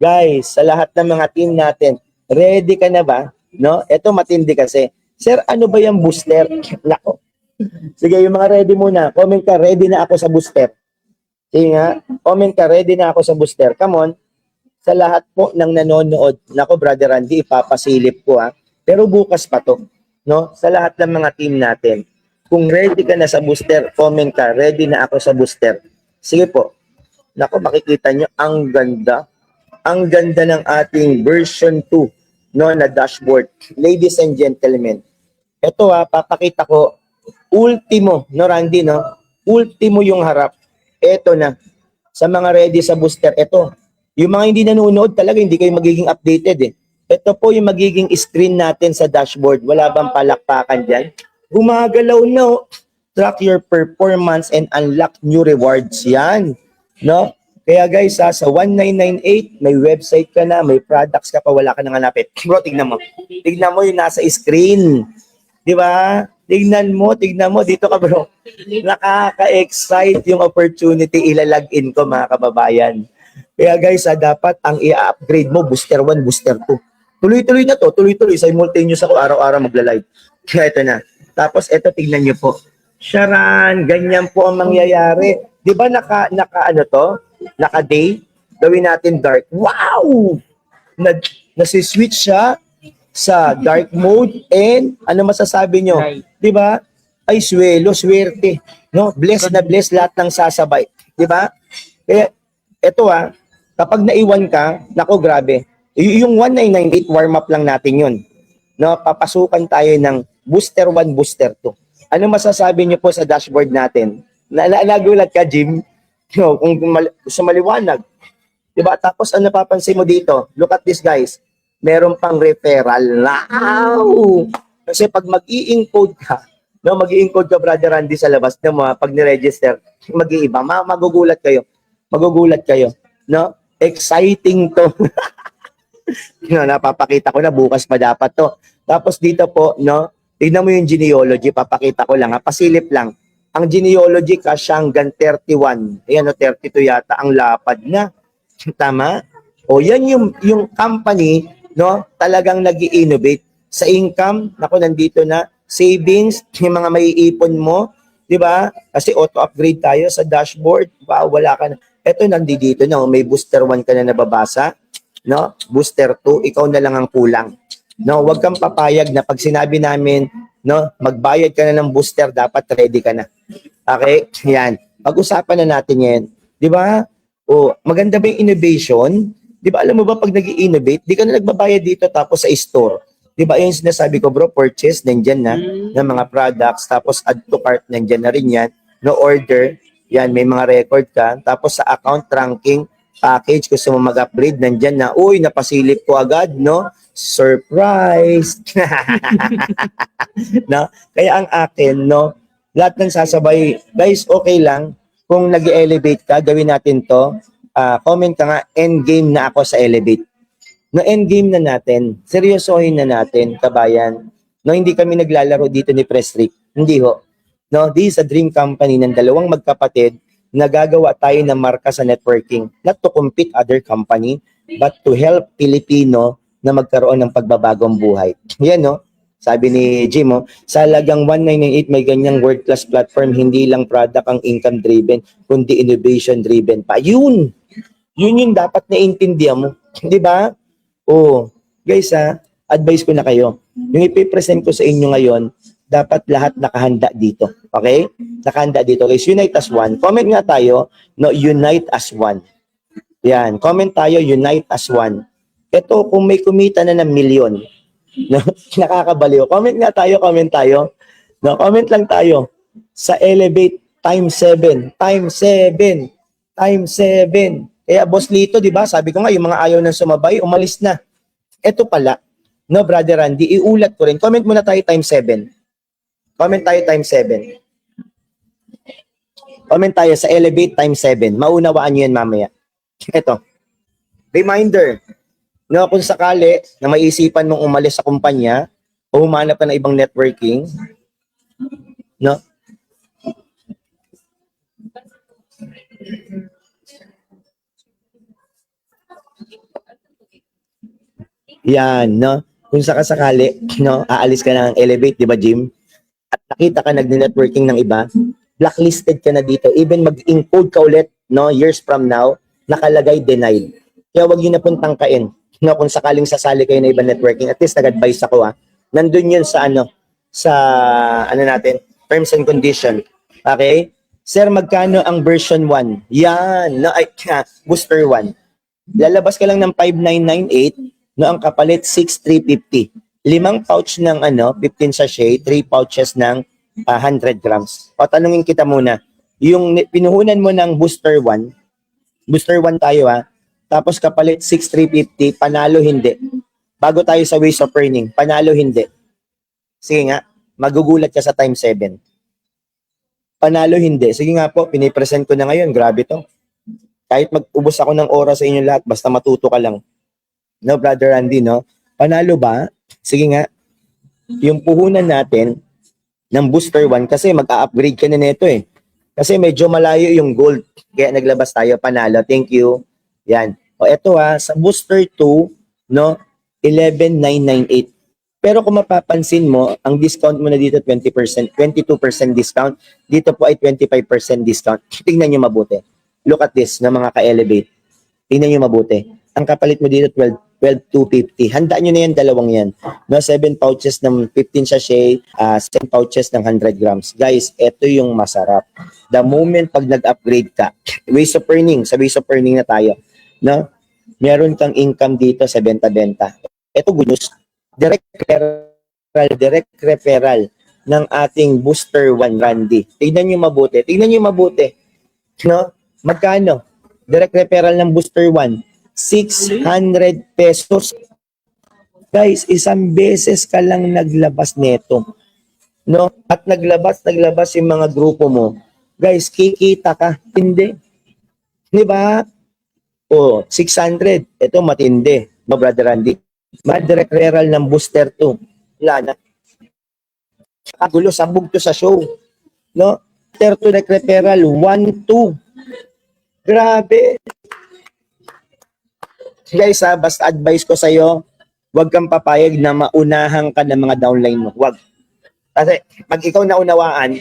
guys, sa lahat ng mga team natin, ready ka na ba? No? Ito matindi kasi. Sir, ano ba yung booster? Nako. Sige, yung mga ready muna. Comment ka, ready na ako sa booster. Sige nga, comment ka, ready na ako sa booster. Come on. Sa lahat po ng nanonood, nako Brother Randy, ipapasilip ko ha. Pero bukas pa to. No? Sa lahat ng mga team natin. Kung ready ka na sa booster, comment ka, ready na ako sa booster. Sige po. Nako, makikita nyo, ang ganda. Ang ganda ng ating version 2, no, na dashboard. Ladies and gentlemen, ito papakita ko, ultimo, no Randy, no? Ultimo yung harap. Ito na. Sa mga ready sa booster, ito. Yung mga hindi nanonood talaga, hindi kayo magiging updated eh. Ito po yung magiging screen natin sa dashboard. Wala bang palakpakan dyan? Gumagalaw na. Track your performance and unlock new rewards. Yan. No? Kaya guys, sa 1998, may website ka na, may products ka pa, wala ka nang hanapin. Bro, tignan mo. Tignan mo yung nasa screen. Di ba? Tignan mo. Dito ka bro. Nakaka-excite yung opportunity ilalagin ko mga kababayan. Kaya guys, dapat ang i-upgrade mo, booster 1, booster 2. Tuloy-tuloy na to. Tuloy-tuloy. Simultaneous ako araw-araw magla-live. Kaya ito na. Tapos ito, tignan nyo po. Sharan, ganyan po ang mangyayari. Di ba naka-day, gawin natin dark. Wow! Nasi-switch siya sa dark mode and ano masasabi nyo? Di ba? Ay, swerte. No? Bless na bless lahat ng sasabay. Di ba? Kaya, eto kapag naiwan ka, nako grabe. Yung 1998, warm up lang natin yun. No? Papasukan tayo ng booster 1, booster 2. Ano masasabi nyo po sa dashboard natin? Nagulat ka, Jim? No, kung gusto maliwanag. Diba? Tapos ano napapansin mo dito? Look at this guys. Meron pang referral. Wow! Kasi pag mag-i-encode ka, no, mag-i-encode ka Brother Randy sa labas ng mga pag ni-register, mag-iiba. Magugulat kayo. No? Exciting to. No, napapakita ko na bukas pa dapat to. Tapos dito po, no, tignan mo yung genealogy, papakita ko lang, pasilip lang. Ang genealogy kasi hanggang 31. Ayan, 32 yata ang lapad na. Tama? O yan yung company, no, talagang nag-i-innovate sa income. Nako, nandito na savings, yung mga maiipon mo, 'di ba? Kasi auto-upgrade tayo sa dashboard. Wow, wala ka na. Ito nandito na, may booster 1 ka na nababasa, no? Booster 2, ikaw na lang ang kulang. No, wag kang papayag na pag sinabi namin, no, magbayad ka na ng booster, dapat ready ka na. Okay? Yan. Pag-usapan na natin 'yan. 'Di ba? O, maganda ba yung innovation? 'Di ba alam mo ba pag nag-i-innovate, di ka na nagbabayad dito tapos sa store. 'Di ba? Yung sinasabi ko, bro, purchase nandiyan na ng mga products, tapos add to cart nandiyan na rin 'yan. No order, 'yan, may mga record ka. Tapos sa account tracking package, gusto mo mag-upgrade, nandiyan na. Uy, napasilip ko agad, no? Surprise! No? Kaya ang akin, no, lahat ng sasabay, guys, okay lang. Kung nag-elevate ka, gawin natin to. Comment ka nga, endgame na ako sa elevate. No, endgame na natin. Seryosohin na natin, kabayan. No, hindi kami naglalaro dito ni Press Rick. Hindi ho. No, this is a dream company ng dalawang magkapatid na gagawa tayo ng marka sa networking. Not to compete other company, but to help Pilipino na magkaroon ng pagbabagong buhay. Yan, no? Sabi ni Jim, sa halagang 1998 may ganyang world-class platform, hindi lang product ang income-driven, kundi innovation-driven pa. Yun yung dapat naintindihan mo. Di ba? Oo. Guys, advice ko na kayo. Yung ipipresent ko sa inyo ngayon, dapat lahat nakahanda dito. Okay? Nakahanda dito. Guys, unite as one. Comment nga tayo, no, unite as one. Yan. Comment tayo, unite as one. Ito, kung may kumita na ng milyon, no, nakakabaliw. Comment nga tayo, comment tayo. No, comment lang tayo. Sa Elevate, times 7. Times 7. Times 7. Kaya Boss Lito, di ba? Sabi ko nga, yung mga ayaw nang sumabay, umalis na. Ito pala, no, Brother Randy, iulat ko rin. Comment muna tayo times 7. Comment tayo times 7. Comment tayo sa Elevate times 7. Maunawaan nyo yan mamaya. Ito. Reminder, no, kung sakali na maiisipan mong umalis sa kumpanya o humanap ka ng ibang networking, no? Yan, no? Kung sakasakali, no, aalis ka ng Elevate, di ba, Jim? At nakita ka nag-networking ng iba, blacklisted ka na dito. Even mag-encode ka ulit, no, years from now, nakalagay denied. Kaya wag yun na pong tangkain. No, kung sakaling sasali kayo na ibang networking, at least nag-advise ako, nandun yun sa natin, terms and condition. Okay? Sir, magkano ang version 1? Yan, no, booster 1. Lalabas ka lang ng 5998, no, ang kapalit 6350. 5 pouch ng 15 sachet, 3 pouches ng 100 grams. O tanungin kita muna, yung pinuhunan mo ng booster 1 tayo tapos kapalit 6350, panalo hindi. Bago tayo sa ways of earning, panalo hindi. Sige nga, magugulat ka sa time 7. Panalo hindi. Sige nga po, pinipresent ko na ngayon, grabe to. Kahit mag-ubos ako ng oras sa inyo lahat, basta matuto ka lang. No, Brother Randy, no? Panalo ba? Sige nga, yung puhunan natin ng booster 1, kasi mag-a-upgrade ka na nito Kasi medyo malayo yung gold. Kaya naglabas tayo, panalo. Thank you. Yan. O eto sa booster 2, no, 11,998. Pero kung mapapansin mo, ang discount mo na dito 20%, 22% discount. Dito po ay 25% discount. Tingnan nyo mabuti. Look at this, na mga ka-elevate. Tingnan nyo mabuti. Ang kapalit mo dito 12,250. Handaan nyo na yan, dalawang yan. No, 7 pouches ng 15 sachet, 7 pouches ng 100 grams. Guys, ito yung masarap. The moment pag nag-upgrade ka, ways of earning, sa ways of earning na tayo, no? Meron kang income dito sa benta-benta. Ito good news. Direct referral ng ating booster 1 Randy. Tignan nyo mabuti. No? Magkano? Direct referral ng booster 1. 600 pesos. Guys, isang beses ka lang naglabas neto. No? At naglabas yung mga grupo mo. Guys, kikita ka. Hindi. Di ba? 600. Ito matindi. No, Brother Randy? Direct referral ng booster 2. Wala na. Kagulo, sabog to sa show. No? Booster 2 direct referral, 1-2. Grabe. Guys, basta advice ko sa'yo, huwag kang papayag na maunahan ka ng mga downline mo. Huwag. Kasi pag ikaw naunahan,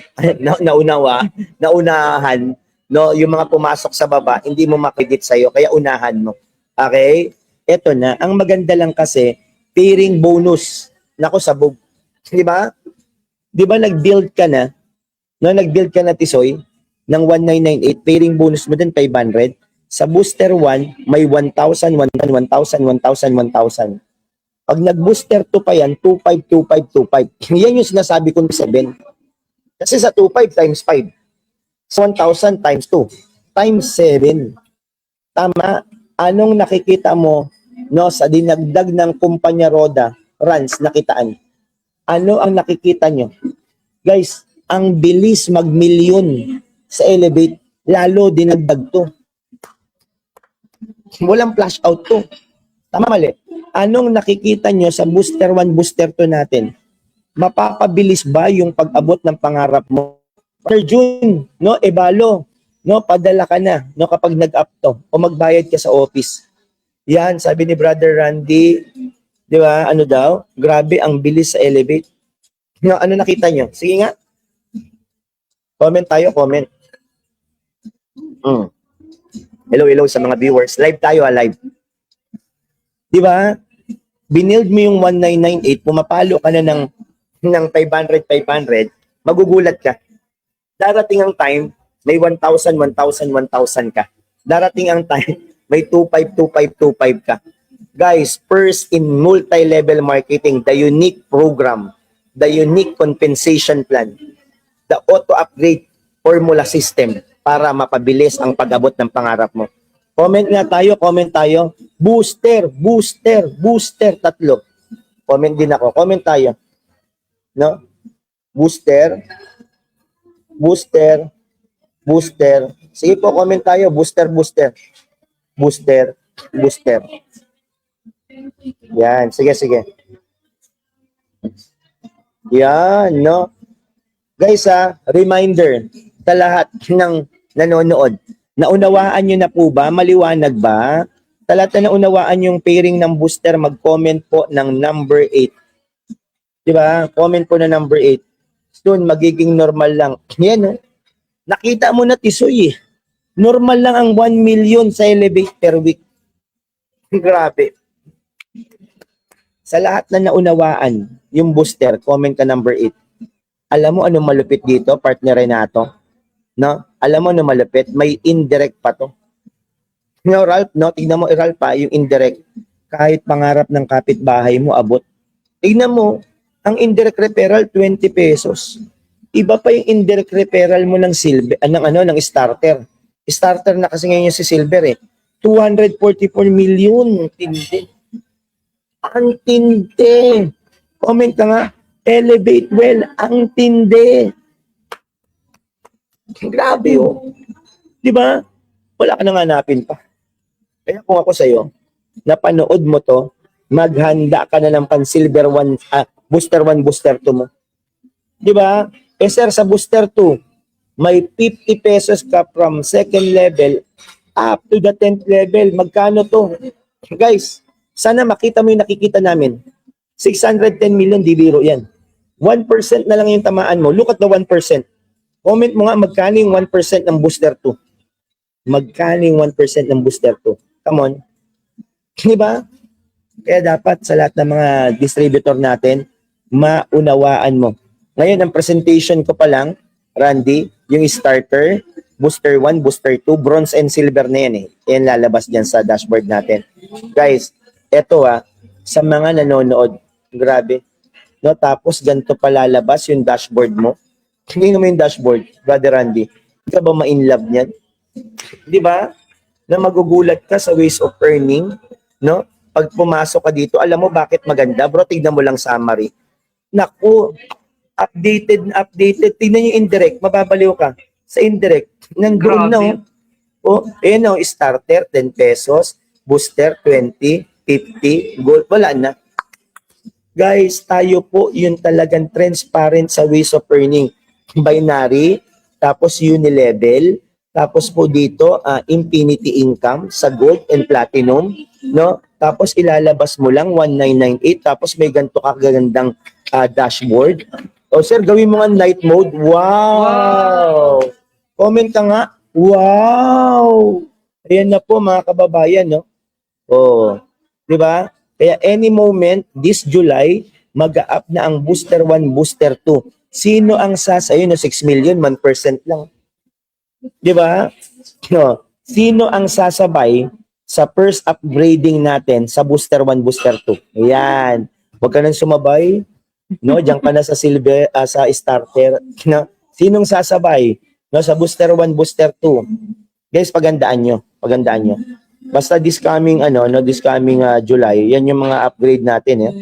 no, yung mga pumasok sa baba, hindi mo makikit sa'yo, kaya unahan mo. Okay? Ito na. Ang maganda lang kasi, pairing bonus. Nako, sabog. Di ba? Di ba nag-build ka na? No, nag-build ka na, Tisoy, ng 1998, pairing bonus mo din 500. Sa booster 1, may 1,000, 1,000, 1,000, 1,000. Pag nag-booster 2 pa yan, 2,500, 2,500, 2,500. Yan yung sinasabi kong 7. Kasi sa 2,500 times 5. Sa 1,000 times 2. Times 7. Tama? Anong nakikita mo, no, sa dinagdag ng kumpanya Roda, runs, nakitaan? Ano ang nakikita nyo? Guys, ang bilis mag-milyon sa Elevate, lalo dinagdag to. Walang flash out to. Tama, mali? Anong nakikita nyo sa booster 1, booster 2 natin? Mapapabilis ba yung pag-abot ng pangarap mo? Sir June, no, ebalo, no, padala ka na, no, kapag nag-up to, o magbayad ka sa office. Yan, sabi ni Brother Randy, Di ba? Ano daw? Grabe ang bilis sa Elevate. No, ano nakita nyo? Sige nga. Comment tayo, comment. Mm. Hello, hello sa mga viewers. Live tayo, live. Di ba? Binild mo yung 1998, pumapalo ka na ng 500, 500, magugulat ka. Darating ang time, may 1,000, 1,000, 1,000 ka. Darating ang time, may 2,500, 2,500, 2,500 ka. Guys, first in multi-level marketing, the unique program, the unique compensation plan, the auto-upgrade formula system para mapabilis ang pag-abot ng pangarap mo. Comment nga tayo, comment tayo. Booster, booster, booster, tatlo. Comment din ako, comment tayo. No? Booster, booster, booster. Sige po, comment tayo. Booster, booster. Booster, booster. Yan, sige, sige. Yan, no? Guys, reminder sa lahat ng nanonood. Naunawaan nyo na po ba? Maliwanag ba? Sa lahat na naunawaan yung pairing ng booster, mag-comment po ng number 8. Diba? Comment po na number 8. Soon, magiging normal lang. Yan, no? Nakita mo na, Tisoy, eh. Normal lang ang 1 million sa Elevate per week. Grabe. Sa lahat na naunawaan, yung booster, comment ka number 8. Alam mo anong malupit dito, partner Renato? No? Alam mo anong malupit? May indirect pa to. No, Ralph, no? Tignan mo, Ralph, pa, yung indirect. Kahit pangarap ng kapitbahay mo, abot. Tignan mo, ang indirect referral, 20 pesos. Iba pa yung indirect referral mo ng silver, ng starter. Starter na kasi ngayon si silver, eh. 244 million. Tindi. Ang tindi. Comment ka nga, Elevate Well, ang tindi. Grabe, oh. Di ba? Wala ka nang hanapin pa. Kaya kung ako sa'yo, napanood mo to, maghanda ka na ng pan-silver 1, booster 1, booster 2 mo. Di ba? Eh sir, sa booster 2, may 50 pesos ka from second level up to the 10th level. Magkano to? Guys, sana makita mo yung nakikita namin. 610 million, di biro yan. 1% na lang yung tamaan mo. Look at the 1%. Comment mo nga, magkano yung 1% ng booster 2? Magkano yung 1% ng booster 2? Come on. Di ba? Kaya dapat sa lahat ng mga distributor natin, maunawaan mo. Ngayon, ang presentation ko pa lang, Randy, yung starter, booster 1, booster 2, bronze and silver na yan, eh. Yan lalabas dyan sa dashboard natin. Guys, eto sa mga nanonood, grabe. No, tapos ganito pa lalabas yung dashboard mo. Tingnan mo yung dashboard, Brother Randy. Hindi ka ba ma-inlove niyan? Di ba? Na magugulat ka sa ways of earning, no? Pag pumasok ka dito, alam mo bakit maganda? Bro, tignan mo lang summary. Naku, updated na updated. Tignan yung indirect, mababaliw ka. Sa indirect, nandoon na. Oh, ayan o, starter, 10 pesos. Booster, 20, 50, gold. Wala na. Guys, tayo po yung talagang transparent sa ways of earning. Binary, tapos unilevel, tapos po dito, infinity income sa gold and platinum, no? Tapos ilalabas mo lang 1998, tapos may ganito kagandang dashboard. O sir, gawin mo nga night mode. Wow! Comment ka nga. Wow! Ayan na po mga kababayan, no? Oh, di ba? Kaya any moment, this July, mag-up na ang booster 1, booster 2. Sino ang sasayo no 6 million, 1% lang. Di ba? No. Sino ang sasabay sa first upgrading natin sa booster 1, booster 2? Ayan. Huwag ka nang sumabay. No, diyan ka na sa silver, sa starter. No? Sinong sasabay no sa booster 1, booster 2? Guys, pagandaan nyo. Pagandaan nyo. Basta this coming July, yan yung mga upgrade natin, eh.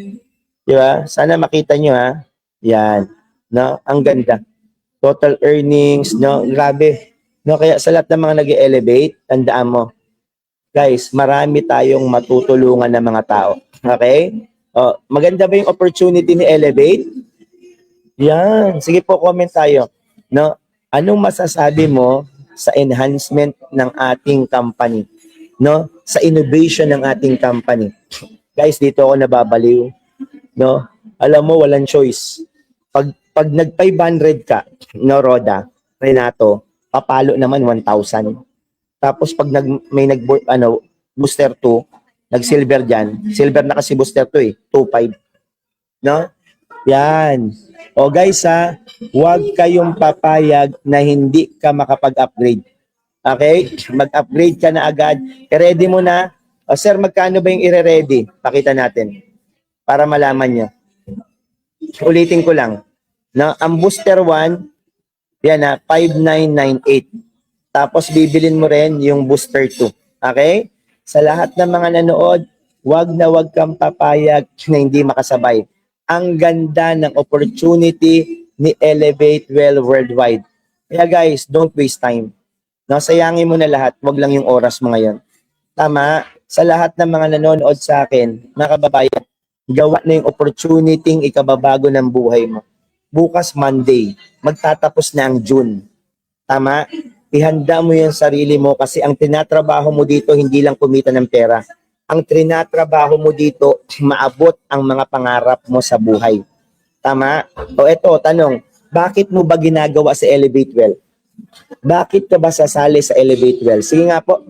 Di ba? Sana makita nyo, ha. Yan. No, ang ganda. Total earnings, no, grabe. No, kaya sa lahat ng mga nag-elevate, tandaan mo. Guys, marami tayong matutulungan ng mga tao. Okay? Oh, maganda ba yung opportunity ni Elevate? Yan. Sige po, comment tayo. No? Anong masasabi mo sa enhancement ng ating company? No? Sa innovation ng ating company? Guys, dito ako nababaliw. No? Alam mo, walang choice. Pag nag 500 ka, no, Roda, Renato, papalo naman 1,000. Tapos pag booster 2, nag-silver dyan. Silver na kasi booster 2 eh, 2.5. No? Yan. O guys ha, huwag kayong papayag na hindi ka makapag-upgrade. Okay? Mag-upgrade ka na agad. I-ready mo na. O sir, magkano ba yung i-ready? Pakita natin. Para malaman nyo. Ulitin ko lang. Na, ang booster 1, yan na, 5,998. Tapos bibilin mo rin yung booster 2. Okay? Sa lahat ng mga nanood, wag na wag kang papayag na hindi makasabay. Ang ganda ng opportunity ni Elevate Well Worldwide. Kaya guys, don't waste time. No, sayangin mo na lahat, wag lang yung oras mo ngayon. Tama? Sa lahat ng mga nanonood sa akin, mga kababayan, gawa na yung opportunity ikababago ng buhay mo. Bukas Monday, magtatapos na ang June. Tama? Ihanda mo yung sarili mo kasi ang tinatrabaho mo dito hindi lang kumita ng pera. Ang tinatrabaho mo dito, maabot ang mga pangarap mo sa buhay. Tama? O eto, tanong, bakit mo ba ginagawa sa Elevate Well? Bakit ka ba sasali sa Elevate Well? Sige nga po.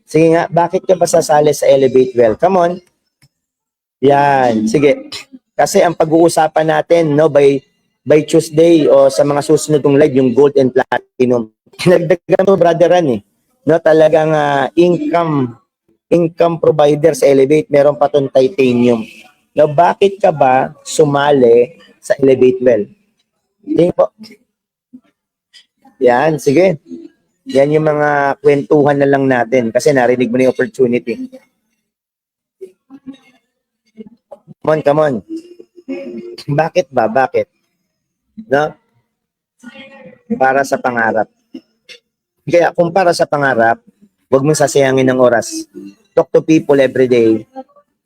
Sige nga, bakit ka ba sasali sa Elevate Well? Come on. Yan, sige. Kasi ang pag-uusapan natin, no, by Tuesday o sa mga susunod ng live, yung gold and platinum. Nagdagan to, brother, no, talagang income provider sa Elevate, meron pa tong titanium. No, bakit ka ba sumali sa Elevate Well? Tingin po. Yan, sige. Yan yung mga kwentuhan na lang natin kasi narinig mo na yung opportunity. Come on. Bakit ba? Bakit? No? Para sa pangarap. Kaya kung para sa pangarap, huwag mong sasayangin ng oras. Talk to people every day.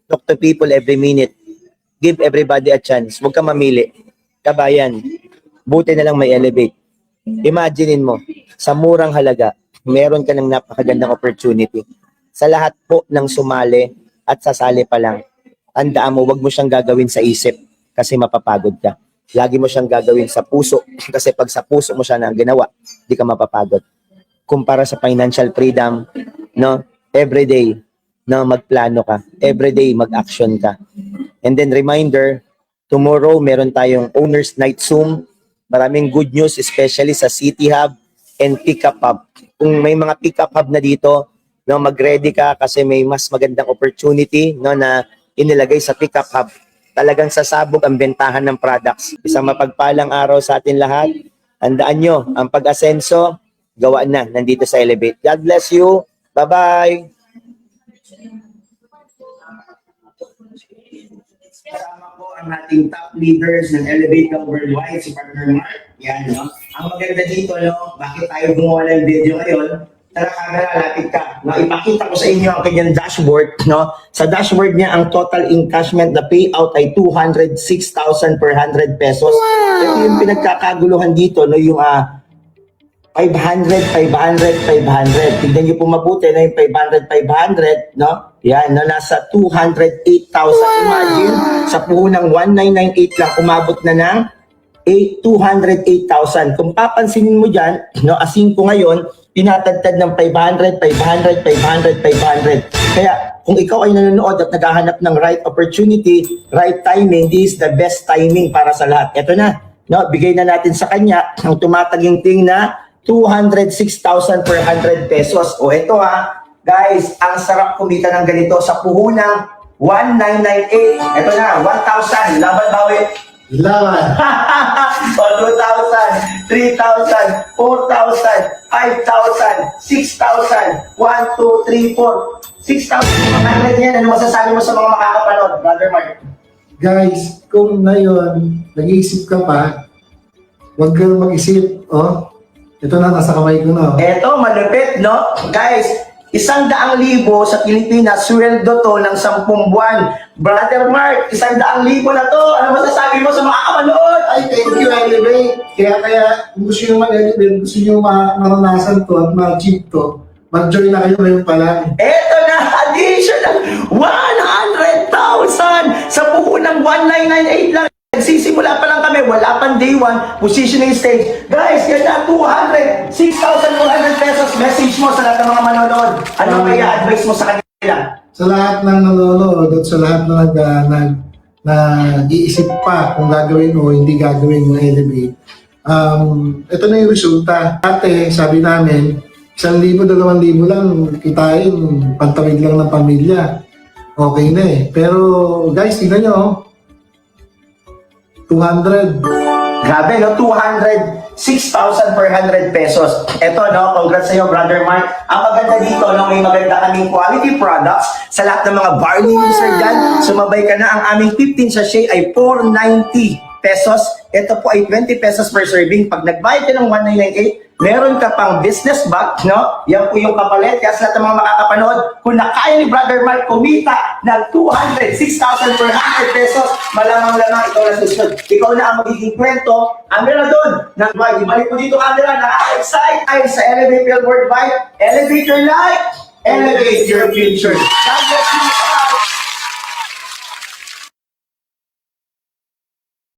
Talk to people every minute. Give everybody a chance. Huwag ka mamili. Kabayan, buti na lang may Elevate. Imaginein mo, sa murang halaga, meron ka ng napakagandang opportunity. Sa lahat po ng sumali at sasali pa lang, tandaan mo, wag mo siyang gagawin sa isip kasi mapapagod ka. Lagi mo siyang gagawin sa puso kasi pag sa puso mo siya na ginawa, di ka mapapagod. Kumpara sa financial freedom, no? Every day, no, magplano ka. Every day, mag-action ka. And then reminder, tomorrow meron tayong Owners Night Zoom. Maraming good news, especially sa City Hub and Pickup Hub. Kung may mga Pickup Hub na dito, no, mag-ready ka kasi may mas magandang opportunity, no, na inilagay sa Pickup Hub. Talagang sasabog ang bentahan ng products. Isang mapagpalang araw sa atin lahat. Handaan nyo, ang pag-asenso, gawa na, nandito sa Elevate. God bless you. Bye-bye. Kasama po ang ating top leaders ng Elevate Worldwide, si Partner Mark. Yan, no? Ang maganda dito, no? Bakit tayo gumawa ng video ngayon? Tara, camera, lapit ka. No, ipakita ko sa inyo ang kanyang dashboard. No? Sa dashboard niya, ang total encashment na payout ay 206,000 per 100 pesos. Wow. Ito yung pinagkakaguluhan dito, no? Yung 500, 500, 500. Tignan niyo po mabuti na yung 500, 500, no? Yan, no? Nasa 208,000. Wow. Imagine, sa puhunang 1998 lang, umabot na ng 208,000. Kung papansinin mo dyan, no, A5 ngayon, tinatagtad ng 500, 500, 500, 500. Kaya kung ikaw ay nanonood at naghahanap ng right opportunity, right timing, this is the best timing para sa lahat. Ito na, no, bigay na natin sa kanya ang tumataginting na 206,000 per 100 pesos. O ito guys, ang sarap kumita ng ganito sa puhunang 1998. Ito na, 1,000. Laban bawi. Laban. O 2,000, 3,000, 4,000, 5,000, 6,000, 1, 2, 3, 4, 6,100 yan. Ano masasabi mo sa mga makakapanood, Brother Mark? Guys, kung ngayon, nag-iisip ka pa, huwag ka mag-isip. Oh, ito na, nasa kamay ko na. Eto, malupit, no? Guys, 100,000 sa Pilipinas, sweldo to ng 10 buwan. Brother Mark, 100,000 na to. Ano masasabi mo sa mga kapanood? Ay, thank you, Elevate. Kaya, kung gusto nyo mag-Elevate, gusto nyo maranasan to at ma-achieve to, Mag-join na kayo ngayon pa lang. Eto na, additional 100,000 sa puhunang 1998 lang. Nagsisimula pa lang kami, wala pang day 1, positioning stage. Guys, yan na, 6,400 pesos. Message mo sa lahat ng mga manonood. Ano kaya advice mo sa kanila? Sa lahat ng nanonood at sa lahat na nag-iisip pa kung gagawin o hindi gagawin yung Elevate, ito na yung resulta. Dati, sabi namin, 1,000, 2,000 lang kitain, pantawid lang ng pamilya. Okay na eh. Pero guys, tignan nyo, 200. Grabe, no? 6,400 pesos. Eto, no? Congrats sa'yo, Brother Mark. Ang maganda dito, no? May maganda kaming quality products sa lahat ng mga barley user dyan. Sumabay ka na. Ang aming 15 sachet ay 490 pesos. Ito po ay 20 pesos per serving. Pag nagbayad ka ng 1998, meron ka pang business bag, no? Yan po yung kapalit. Kaya sa lahat ng mga makakapanood, kung nakaya ni Brother Mark kumita ng 6,400 pesos, malamang-lamang ikaw na susunod. Ikaw na ang magiging kwento. Camera doon. Ibalik mo dito camera. Nakaka-excite tayo sa Elevate Real Worldwide. Elevate your life. Elevate your future. God bless you.